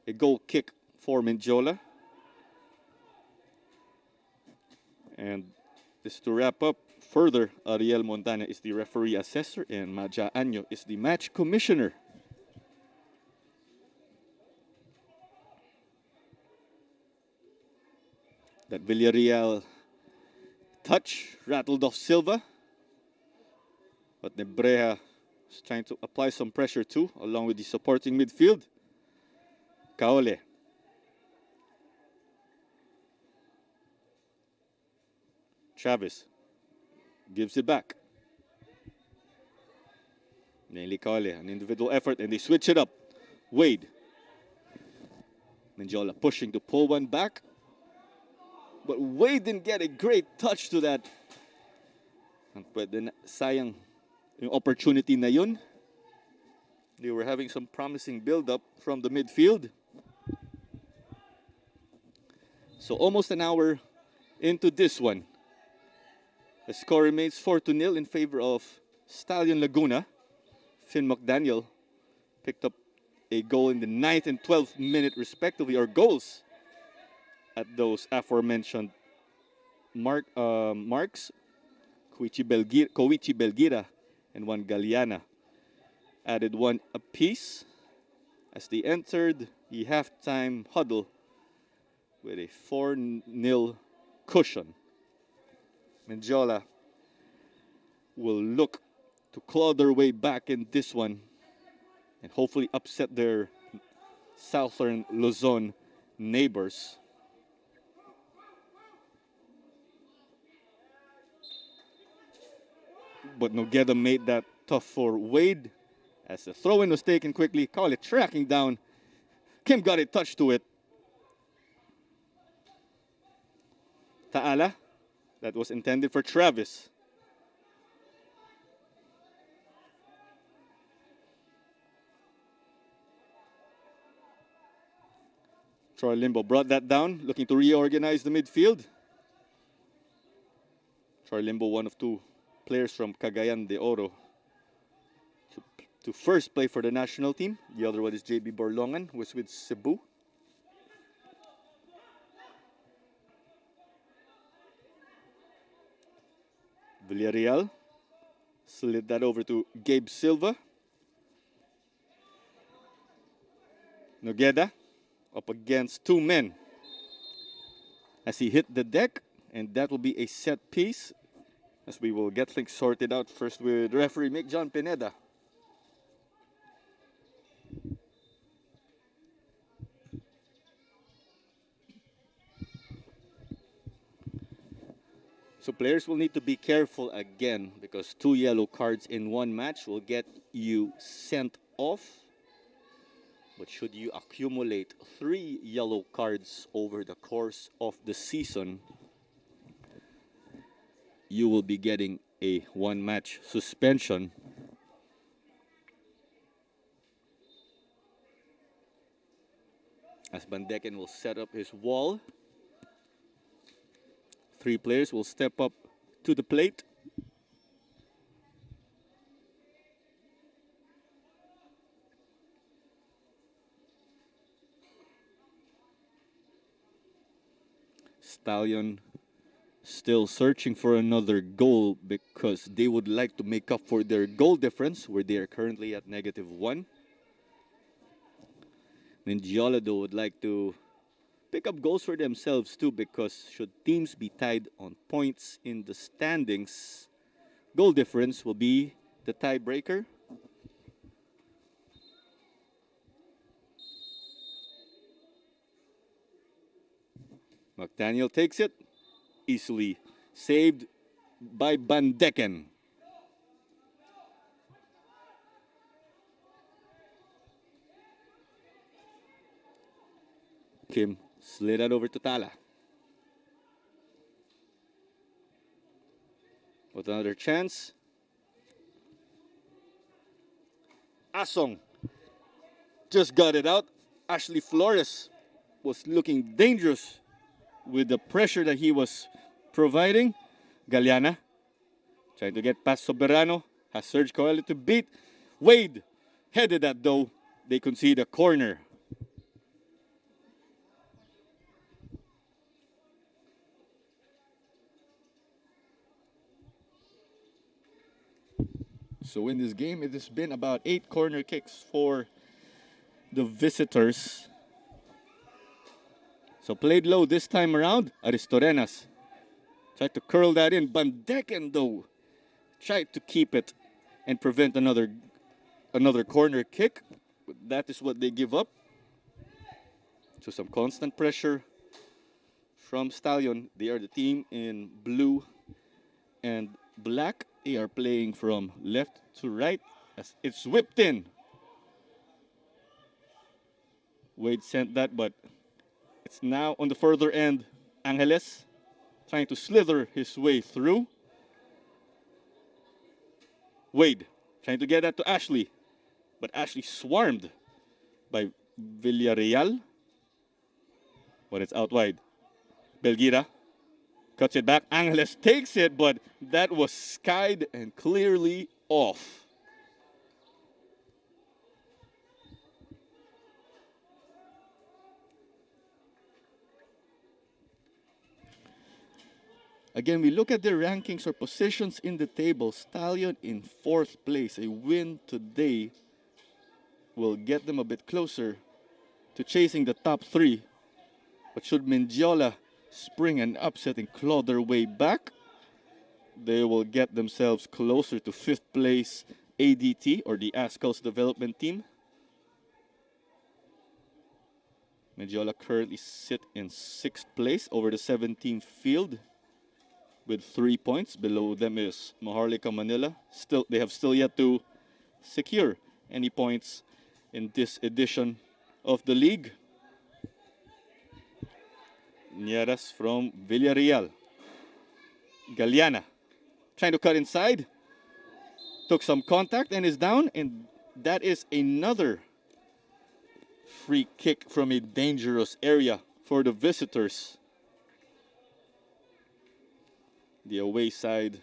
a goal kick for Mendiola. And just to wrap up further, Ariel Montana is the referee assessor and Maja Año is the match commissioner. That Villarreal touch rattled off Silva, but Nebreja is trying to apply some pressure too, along with the supporting midfield. Kaole. Travis gives it back. Mainly Kaole, an individual effort, and they switch it up. Wade. Mendiola pushing to pull one back. But Wade didn't get a great touch to that. Pwede na, sayang yung opportunity na yun. They were having some promising build-up from the midfield. So almost an hour into this one. The score remains 4-0 in favor of Stallion Laguna. Finn McDaniel picked up a goal in the 9th and 12th minute respectively, or goals at those aforementioned marks. Koichi Belgira and one Galiana added one apiece as they entered the halftime huddle with a 4-0 cushion. Mendiola will look to claw their way back in this one and hopefully upset their Southern Luzon neighbors. But Nogueda made that tough for Wade as the throw-in was taken quickly. Call it tracking down. Kim got a touch to it. Taala, that was intended for Travis. Troy Limbo brought that down, looking to reorganize the midfield. Troy Limbo, one of two players from Cagayan de Oro to first play for the national team. The other one is JB Borlongan, who was with Cebu. Villarreal slid that over to Gabe Silva. Nogueda up against two men as he hit the deck, and that will be a set piece as we will get things sorted out first with referee Mick John Pineda. So players will need to be careful again because 2 yellow cards in one match will get you sent off. But should you accumulate 3 yellow cards over the course of the season, you will be getting a 1-match suspension. As Bandeken will set up his wall, 3 players will step up to the plate. Stallion still searching for another goal because they would like to make up for their goal difference where they are currently at -1. Mendiola though would like to pick up goals for themselves too because should teams be tied on points in the standings, goal difference will be the tiebreaker. McDaniel takes it, easily saved by Bandeken. Kim slid that over to Tala. With another chance. Asong just got it out. Ashley Flores was looking dangerous with the pressure that he was providing. Galeana trying to get past Soberano. Has Serge Coelho to beat. Wade headed that though. They concede a corner. So in this game, it has been about 8 corner kicks for the visitors. So played low this time around. Aristorenas tried to curl that in. Bandeken though tried to keep it and prevent another corner kick. But that is what they give up. So some constant pressure from Stallion. They are the team in blue and black. They are playing from left to right as it's whipped in. Wade sent that, but it's now on the further end. Angeles trying to slither his way through. Wade trying to get that to Ashley, but Ashley swarmed by Villarreal. But it's out wide. Belgira cuts it back. Angeles takes it, but that was skied and clearly off. Again, we look at the rankings or positions in the table. Stallion in 4th place. A win today will get them a bit closer to chasing the top three. But should Mendiola spring an upset and claw their way back, they will get themselves closer to 5th place ADT, or the Ascals development team. Mendiola currently sit in 6th place over the 17th field with 3 points. Below them is Maharlika Manila. They have still yet to secure any points in this edition of the league. Nieras from Villarreal. Galeana trying to cut inside. Took some contact and is down. And that is another free kick from a dangerous area for the visitors. The away side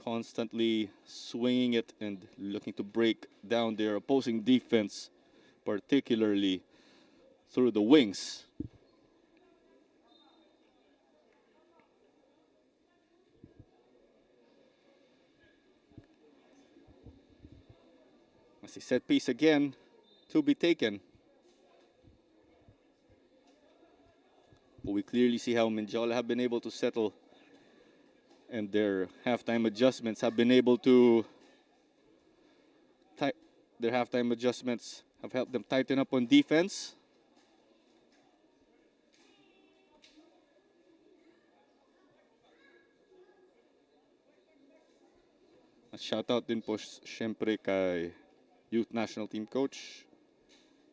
constantly swinging it and looking to break down their opposing defense, particularly through the wings. As a set piece again to be taken. But we clearly see how Mendiola have been able to settle, and their halftime adjustments have been able to their halftime adjustments have helped them tighten up on defense. A shout out din po syempre kay Youth National Team Coach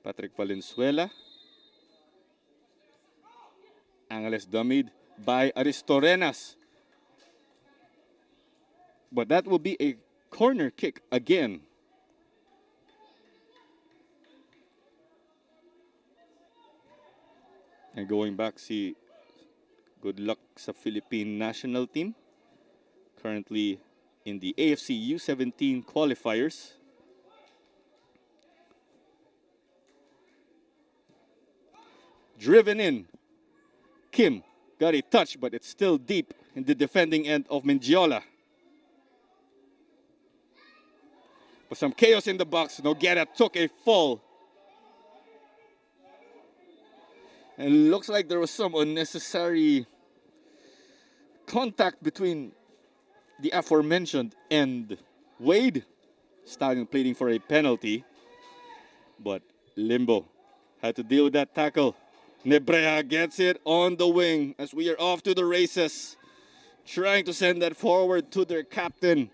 Patrick Valenzuela. Angeles dummied by Aristorenas. But that will be a corner kick again. And going back, see, good luck sa Philippine national team. Currently in the AFC U17 qualifiers. Driven in. Kim got a touch, but it's still deep in the defending end of Mendiola. But some chaos in the box. Noguera took a fall. And looks like there was some unnecessary contact between the aforementioned and Wade. Stallion pleading for a penalty. But Limbo had to deal with that tackle. Nebrea gets it on the wing as we are off to the races. Trying to send that forward to their captain.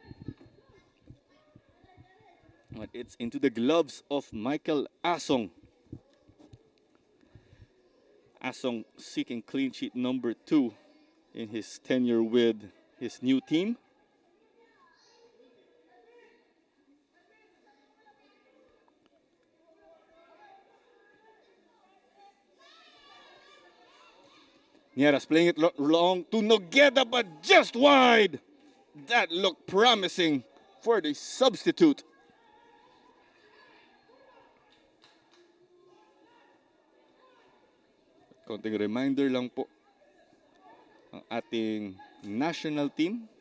But it's into the gloves of Michael Asong. Asong seeking clean sheet number 2 in his tenure with his new team. Nieras playing it long to Noguera, but just wide. That looked promising for the substitute. Konting reminder lang po, ang ating national team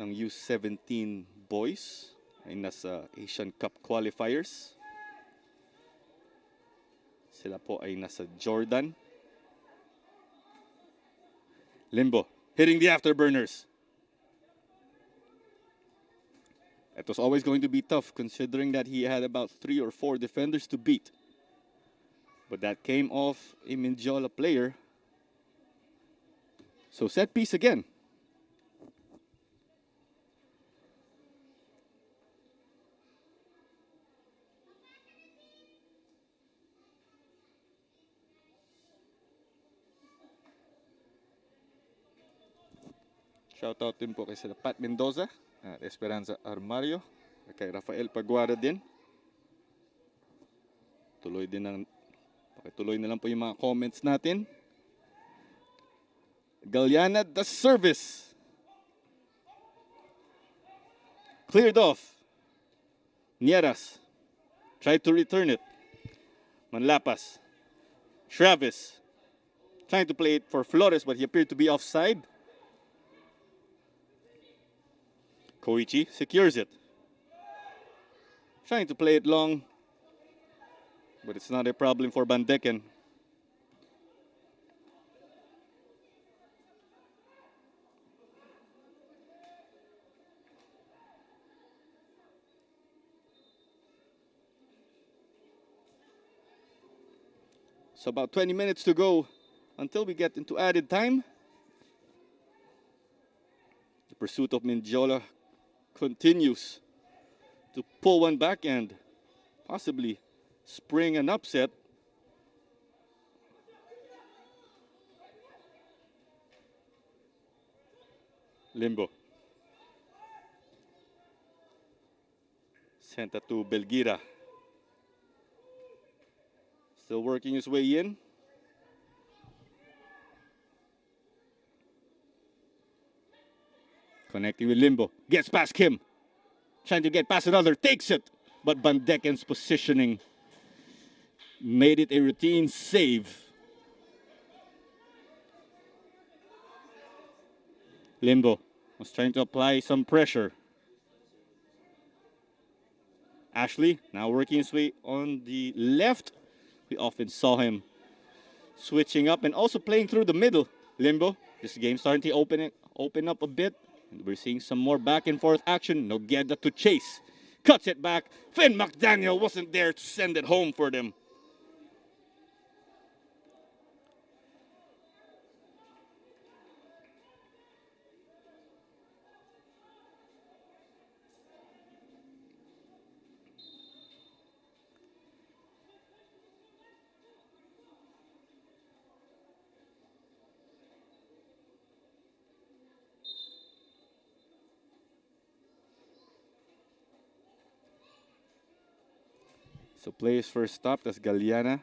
ng U17 boys ay nasa Asian Cup qualifiers. Sila po ay nasa Jordan. Limbo hitting the afterburners. It was always going to be tough considering that he had about 3 or 4 defenders to beat. But that came off a Mendiola player. So set piece again. Shout out din po kay sila Pat Mendoza at Esperanza Armario, kay Rafael Paguara din. Pakituloy na lang po yung mga comments natin. Galeana, the service. Cleared off. Nieras tried to return it. Manlapas. Travis trying to play it for Flores, but he appeared to be offside. Koichi secures it. Trying to play it long But it's not a problem for Van Decken. So about 20 minutes to go until we get into added time. The pursuit of Mendiola continues to pull one back and possibly spring an upset. Limbo. Sent that to Belgira. Still working his way in. Connecting with Limbo. Gets past Kim. Trying to get past another. Takes it. But Van Decken's positioning made it a routine save. Limbo was trying to apply some pressure. Ashley now working his way on the left. We often saw him switching up and also playing through the middle. Limbo, this game starting to open up a bit. And we're seeing some more back and forth action. Nogueda to chase. Cuts it back. Finn McDaniel wasn't there to send it home for them. So players first stopped as Galeana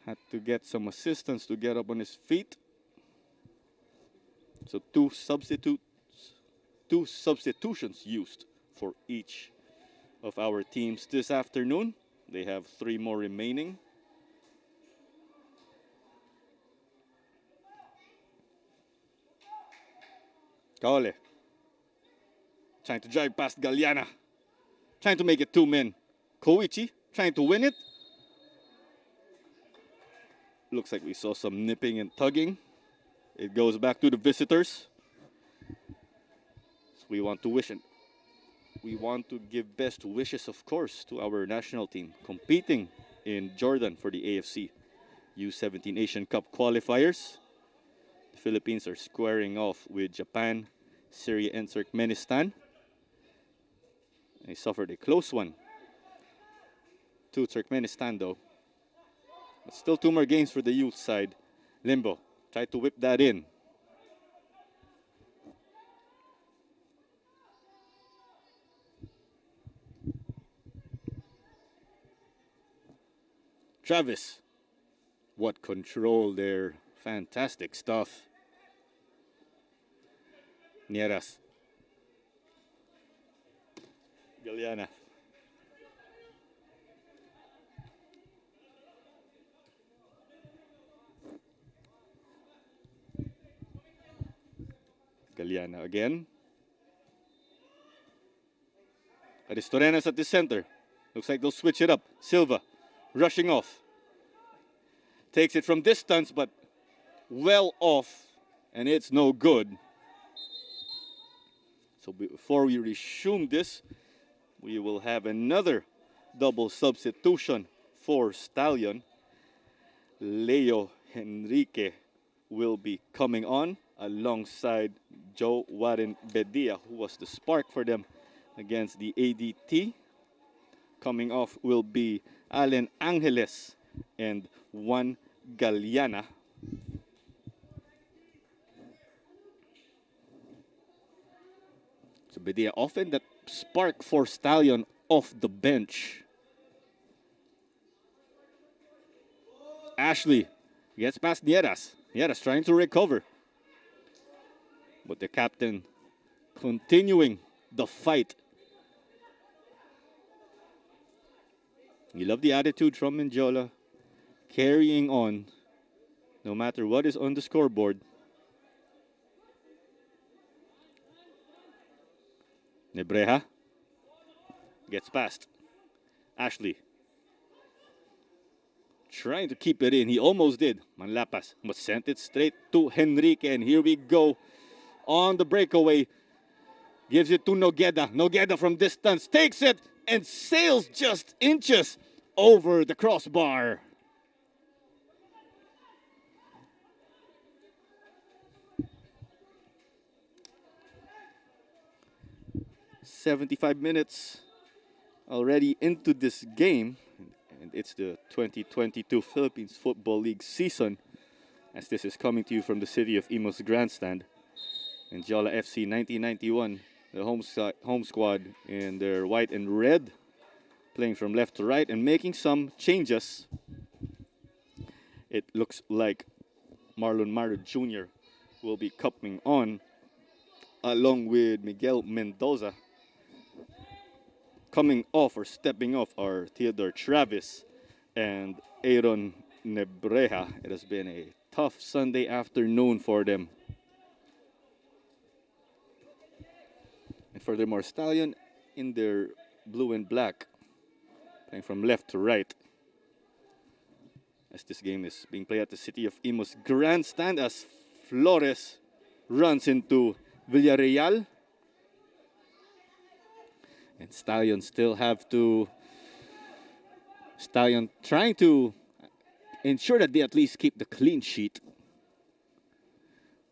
had to get some assistance to get up on his feet. So two substitutions used for each of our teams this afternoon. They have 3 more remaining. Kaole trying to drive past Galeana, trying to make it 2 men. Koichi trying to win it. Looks like we saw some nipping and tugging. It goes back to the visitors. So we want to give best wishes, of course, to our national team competing in Jordan for the AFC U17 Asian Cup qualifiers. The Philippines are squaring off with Japan, Syria, and Turkmenistan. They suffered a close one to Turkmenistan, though. But still 2 more games for the youth side. Limbo tried to whip that in. Travis, what control there. Fantastic stuff. Nieras. Galeana. Galeana again. Aristorenas at the center. Looks like they'll switch it up. Silva rushing off. Takes it from distance, but well off. And it's no good. So before we resume this, we will have another double substitution for Stallion. Leo Henrique will be coming on alongside Joe Warren Bedia, who was the spark for them against the ADT. Coming off will be Allen Angeles and Juan Galeana. So Bedia often that spark for Stallion off the bench. Ashley gets past Nieras. Nieras trying to recover. But the captain continuing the fight. You love the attitude from Mendiola, carrying on no matter what is on the scoreboard. Nebreja gets past. Ashley trying to keep it in. He almost did. Manlapas but sent it straight to Henrique. And here we go on the breakaway. Gives it to Nogueda. Nogueda from distance takes it and sails just inches over the crossbar. "75 minutes already into this game, and it's the 2022 Philippines Football League season, as this is coming to you from the city of Imus Grandstand. Mendiola FC 1991, the home squad in their white and red, playing from left to right and making some changes. It looks like Marlon Maro Jr. will be coming on along with Miguel Mendoza. Coming off or stepping off are Theodore Travis and Aaron Nebreja. It has been a tough Sunday afternoon for them. And furthermore, Stallion in their blue and black, playing from left to right. As this game is being played at the city of Imus Grandstand, as Flores runs into Villarreal. And Stallion trying to ensure that they at least keep the clean sheet.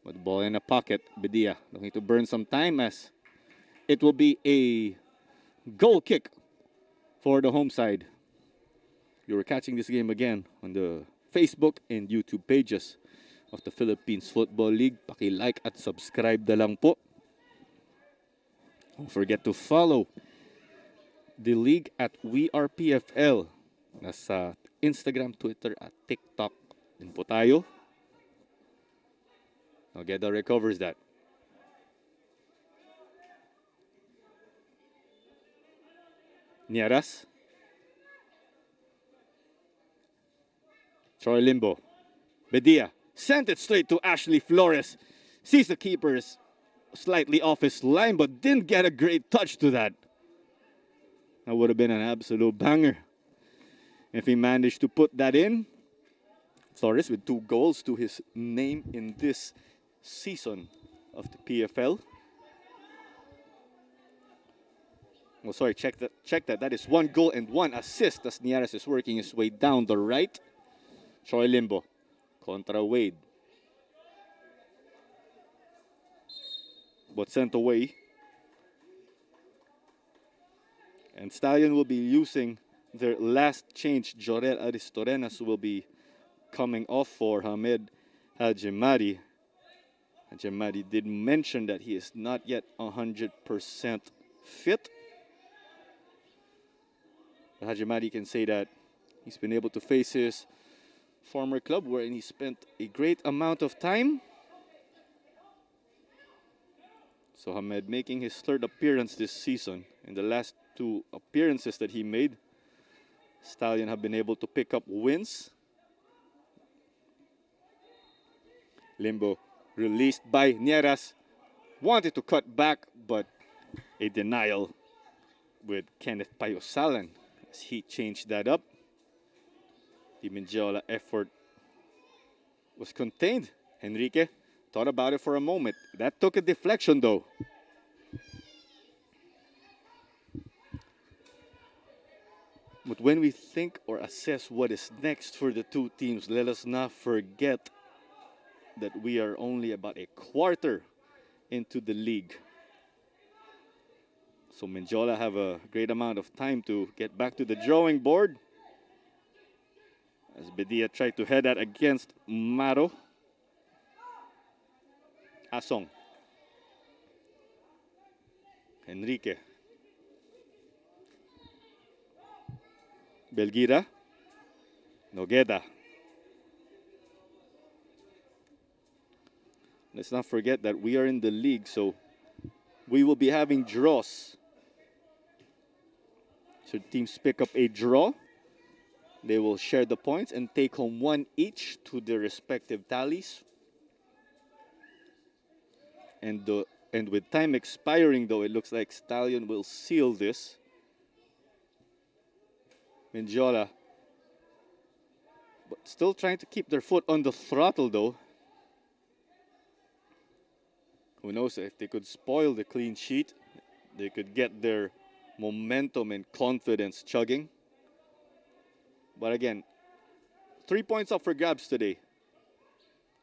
But the ball in the pocket, Bedia looking to burn some time, as it will be a goal kick for the home side. You were catching this game again on the Facebook and YouTube pages of the Philippines Football League. Paki-like at subscribe na lang po. Don't forget to follow the league at WeArePFL. Nasa Instagram, Twitter, at TikTok din po tayo. Nogueda recovers that. Nieras. Troy Limbo. Bedia sent it straight to Ashley Flores. Sees the keepers slightly off his line, but didn't get a great touch to that. That would have been an absolute banger if he managed to put that in. Flores with 2 goals to his name in this season of the PFL. Oh, sorry, check that. That is 1 goal and 1 assist as Nieras is working his way down the right. Troy Limbo contra Wade. But sent away. And Stallion will be using their last change. Jorel Aristorenas will be coming off for Hamed Hajimari. Hajimari did mention that he is not yet 100% fit. But Hajimari can say that he's been able to face his former club wherein he spent a great amount of time. So Hamed making his 3rd appearance this season. In the last 2 appearances that he made, Stallion have been able to pick up wins. Limbo released by Nieras. Wanted to cut back, but a denial with Kenneth Payosalan as he changed that up. The Mendiola effort was contained. Henrique thought about it for a moment. That took a deflection though. But when we think or assess what is next for the 2 teams, let us not forget that we are only about a quarter into the league. So Mendiola have a great amount of time to get back to the drawing board. As Bedia tried to head that against Maro. Asong. Henrique. Belgira. Nogueda. Let's not forget that we are in the league, so we will be having draws. Should teams pick up a draw, they will share the points and take home 1 each to their respective tallies. And with time expiring, though, it looks like Stallion will seal this. Mendiola But still trying to keep their foot on the throttle, though. Who knows if they could spoil the clean sheet, they could get their momentum and confidence chugging. But again, 3 points up for grabs today.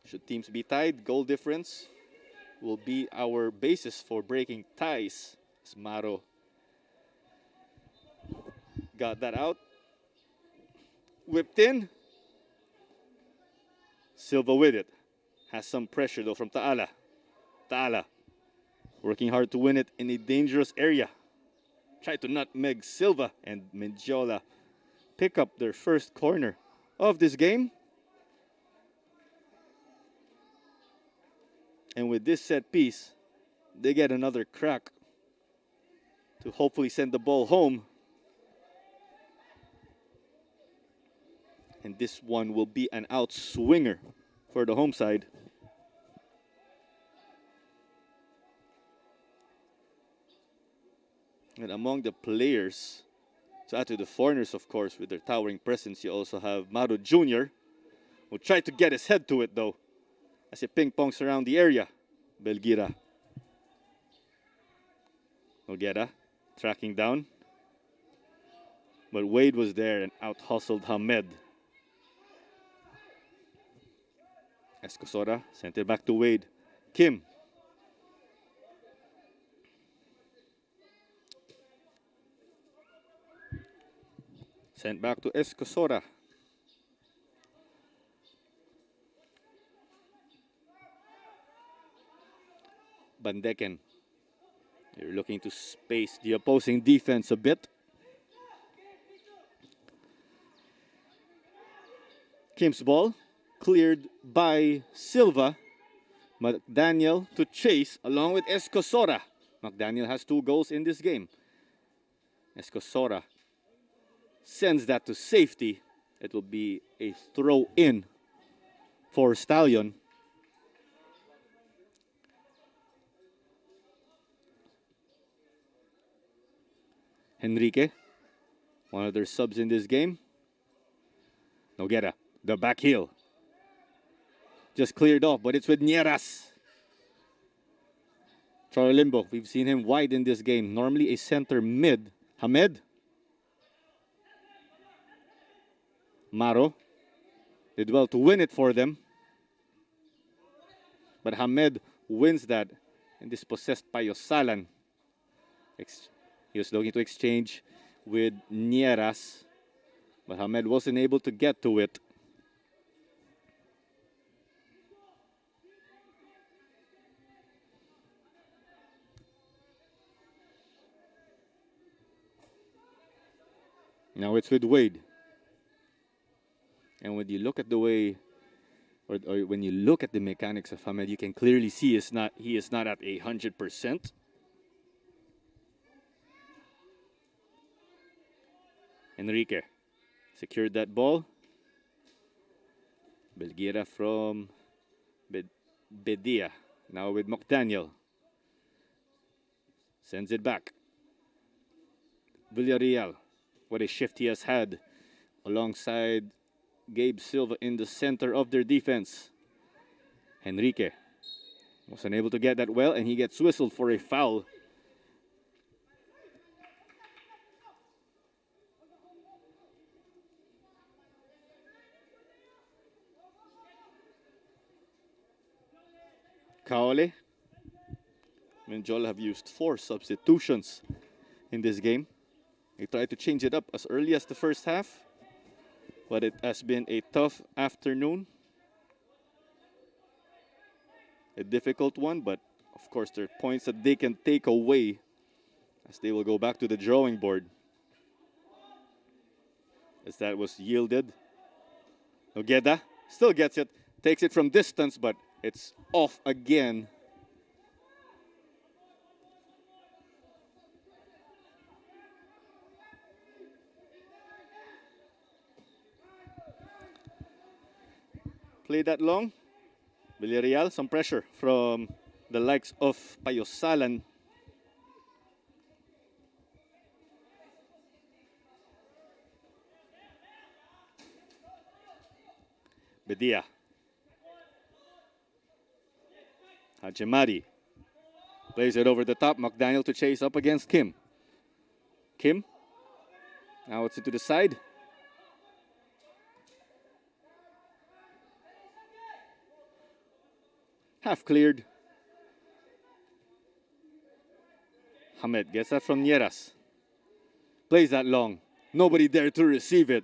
Should teams be tied, goal difference will be our basis for breaking ties. Smaro got that out. Whipped in. Silva with it. Has some pressure though from Taala. Taala working hard to win it in a dangerous area. Try to nutmeg Silva, and Mendiola pick up their first corner of this game. And with this set piece, they get another crack to hopefully send the ball home. And this one will be an out swinger for the home side. And among the players, to add to the foreigners, of course, with their towering presence, you also have Maro Jr., who tried to get his head to it, though, as he ping-pongs around the area. Belgira. Noguera tracking down. But Wade was there and out-hustled Hamed. Escosora sent it back to Wade. Kim. Sent back to Escosora. Bandeken. You're looking to space the opposing defense a bit. Kim's ball cleared by Silva. McDaniel to chase along with Escosora. McDaniel has 2 goals in this game. Escosora sends that to safety. It will be a throw in for Stallion. Henrique, one of their subs in this game. Noguera, the back heel. Just cleared off, but it's with Nieras. Troy Limbo, we've seen him wide in this game. Normally a center mid. Hamed. Maro did well to win it for them. But Hamed wins that and dispossessed Payosalan. He was looking to exchange with Nieras, but Hamed wasn't able to get to it. Now it's with Wade. And when you look at the way, or when you look at the mechanics of Hamed, you can clearly see he is not at 100%. Enrique secured that ball. Belgira from Bedia. Now with McDaniel. Sends it back. Villarreal. What a shift he has had alongside Gabe Silva in the center of their defense. Enrique was unable to get that well, and he gets whistled for a foul. Kaole. Mendiola have used 4 substitutions in this game. They tried to change it up as early as the first half, but it has been a tough afternoon. A difficult one, but of course there are points that they can take away as they will go back to the drawing board. As that was yielded. Nogueda still gets it, takes it from distance, but it's off again. Play that long. Villarreal, some pressure from the likes of Payosalan. Bedia. Hajimari plays it over the top. McDaniel to chase up against Kim. Kim. Now it's into the side. Half cleared. Hamed gets that from Nieras. Plays that long. Nobody there to receive it.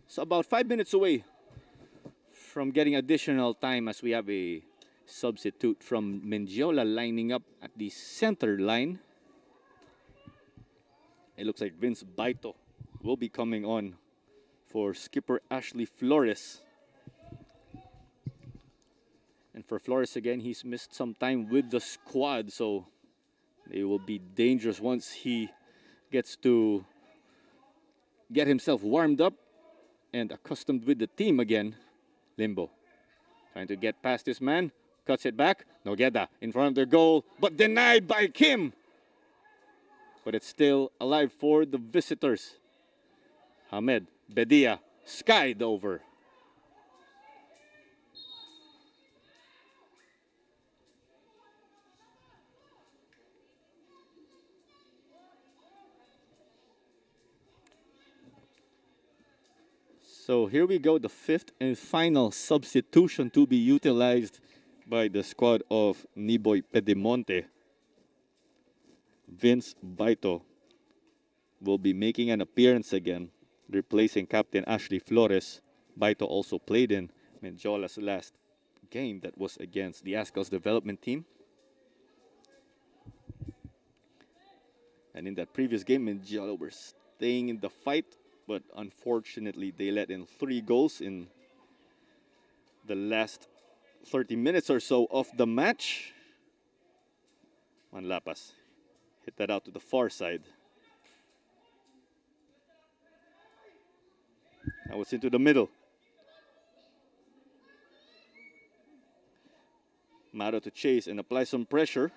So about 5 minutes away from getting additional time as we have a substitute from Mendiola lining up at the center line. It looks like Vince Baito will be coming on for skipper Ashley Flores. And for Flores again, he's missed some time with the squad, so they will be dangerous once he gets to get himself warmed up and accustomed with the team again. Limbo trying to get past this man, cuts it back. Nogueda in front of their goal, but denied by Kim. But it's still alive for the visitors. Hamed Bedia skied over. So here we go, the fifth and final substitution to be utilized by the squad of Niboy Pedemonte. Vince Baito will be making an appearance again, replacing Captain Ashley Flores. Baito also played in Mendiola's last game that was against the Ascal's development team. And in that previous game, Mendiola were staying in the fight, but unfortunately they let in 3 goals in the last 30 minutes or so of the match. Manlapas hit that out to the far side. Now it's into the middle. Maro to chase and apply some pressure.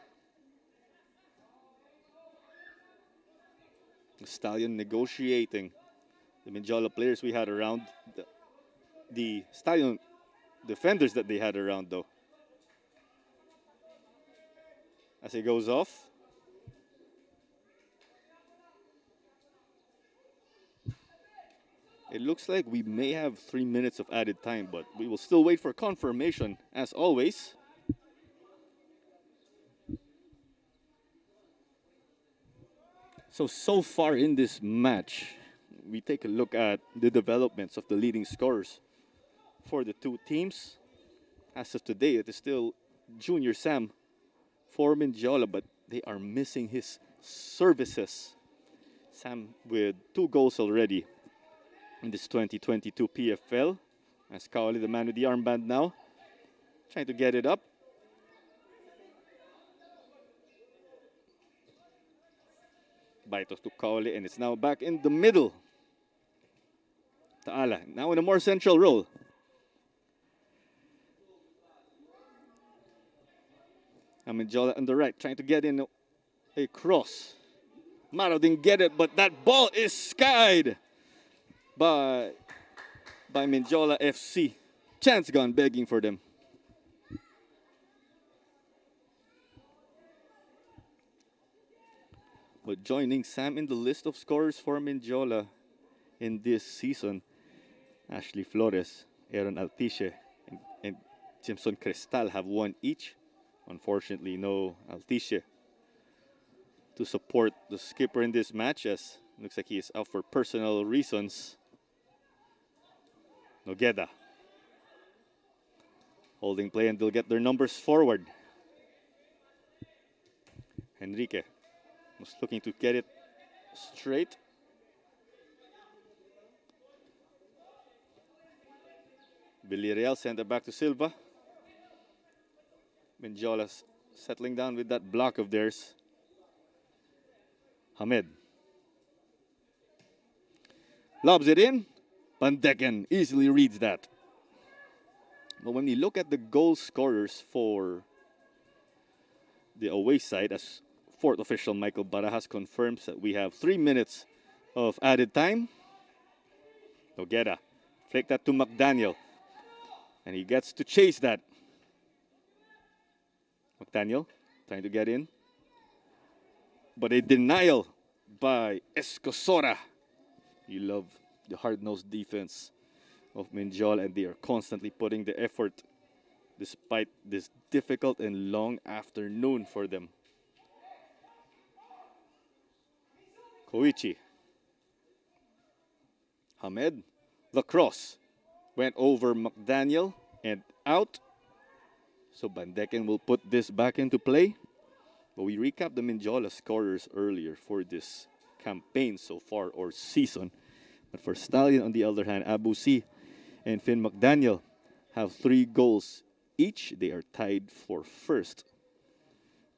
Stallion negotiating. The Mendiola players we had around, the Stallion defenders that they had around though. As it goes off. It looks like we may have 3 minutes of added time, but we will still wait for confirmation as always. So far in this match, we take a look at the developments of the leading scorers for the two teams. As of today, it is still Junior Sam for Mendiola, but they are missing his services. Sam with 2 goals already in this 2022 PFL. As Kaoli, the man with the armband now, trying to get it up. Baitos to Kaoli, and it's now back in the middle. Taala, now in a more central role. Mendiola on the right, trying to get in a cross. Maro didn't get it, but that ball is skied by Mendiola FC. Chance gone begging for them. But joining Sam in the list of scorers for Mendiola in this season, Ashley Flores, Aaron Altiche, and Jimson Cristal have 1 each. Unfortunately, no Altiche to support the skipper in this match, as looks like he is out for personal reasons. Nogueda holding play, and they'll get their numbers forward. Enrique was looking to get it straight. Villarreal sent it back to Silva. Mendiola settling down with that block of theirs. Hamed lobs it in. Pandeken easily reads that. But when you look at the goal scorers for the away side, as Fourth official, Michael Barajas, confirms that we have 3 minutes of added time. Noguera, flick that to McDaniel. And he gets to chase that. McDaniel trying to get in. But a denial by Escosora. You love the hard-nosed defense of Mendiola, and they are constantly putting the effort despite this difficult and long afternoon for them. Koichi. Hamed. The cross went over McDaniel and out. So Bandeken will put this back into play. But we recapped the Mendiola scorers earlier for this campaign so far, or season. But for Stallion, on the other hand, Abusi and Finn McDaniel have 3 goals each. They are tied for first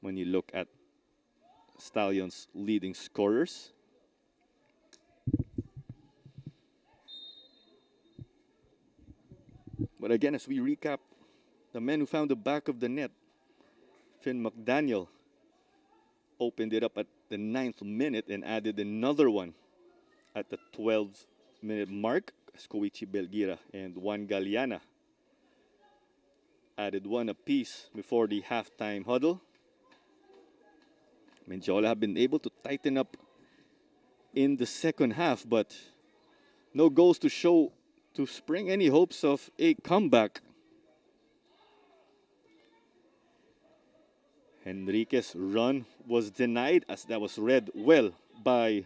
when you look at Stallion's leading scorers. But again, as we recap, the men who found the back of the net, Finn McDaniel opened it up at the 9th minute and added another one at the 12th-minute mark. Koichi Belgira and Juan Galeana added one apiece before the halftime huddle. Mendiola have been able to tighten up in the second half, but no goals to show to spring any hopes of a comeback. Henrique's run was denied, as that was read well by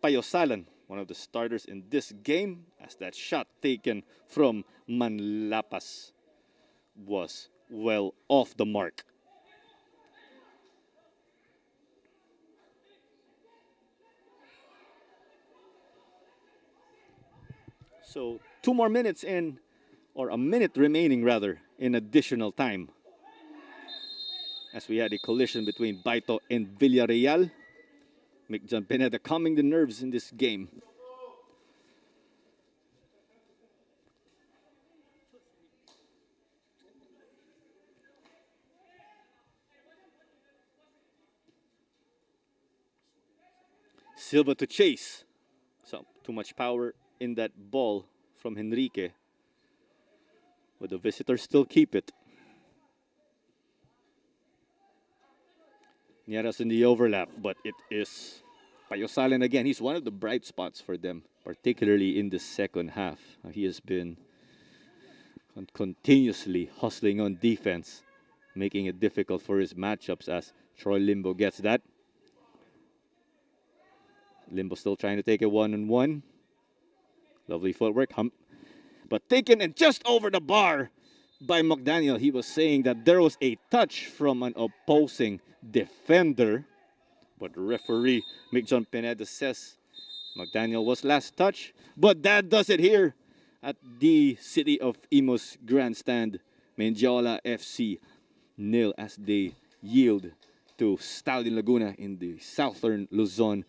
Payosalan, one of the starters in this game, as that shot taken from Manlapas was well off the mark. So 2 more minutes in, or a minute remaining rather, in additional time, as we had a collision between Baito and Villarreal. Mick John Pineda calming the nerves in this game. Silva to chase. So too much power in that ball from Henrique. But the visitors still keep it. Nieras in the overlap, but it is Payosalan again. He's one of the bright spots for them, particularly in the second half. He has been continuously hustling on defense, making it difficult for his matchups, as Troy Limbo gets that. Limbo still trying to take it 1-on-1. Lovely footwork. But taken and just over the bar by McDaniel. He was saying that there was a touch from an opposing defender. But referee Mick John Pineda says McDaniel was last touch. But that does it here at the City of Imus grandstand. Mendiola FC 0 as they yield to Stallion Laguna in the Southern Luzon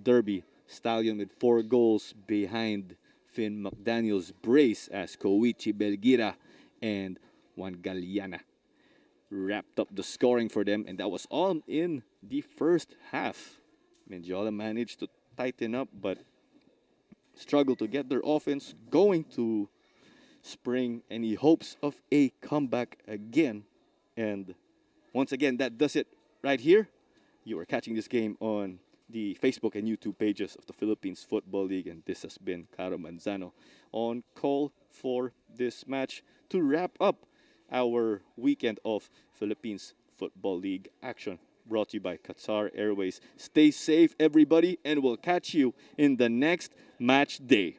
Derby. Stallion with 4 goals behind Finn McDaniel's brace, as Koichi Belgira and Juan Galeana wrapped up the scoring for them, and that was all in the first half. Mendiola managed to tighten up, but struggled to get their offense going to spring any hopes of a comeback again. And once again, that does it right here. You are catching this game on the Facebook and YouTube pages of the Philippines Football League, and this has been Caro Manzano on call for this match to wrap up our weekend of Philippines Football League action, brought to you by Qatar Airways. Stay safe, everybody, and we'll catch you in the next match day.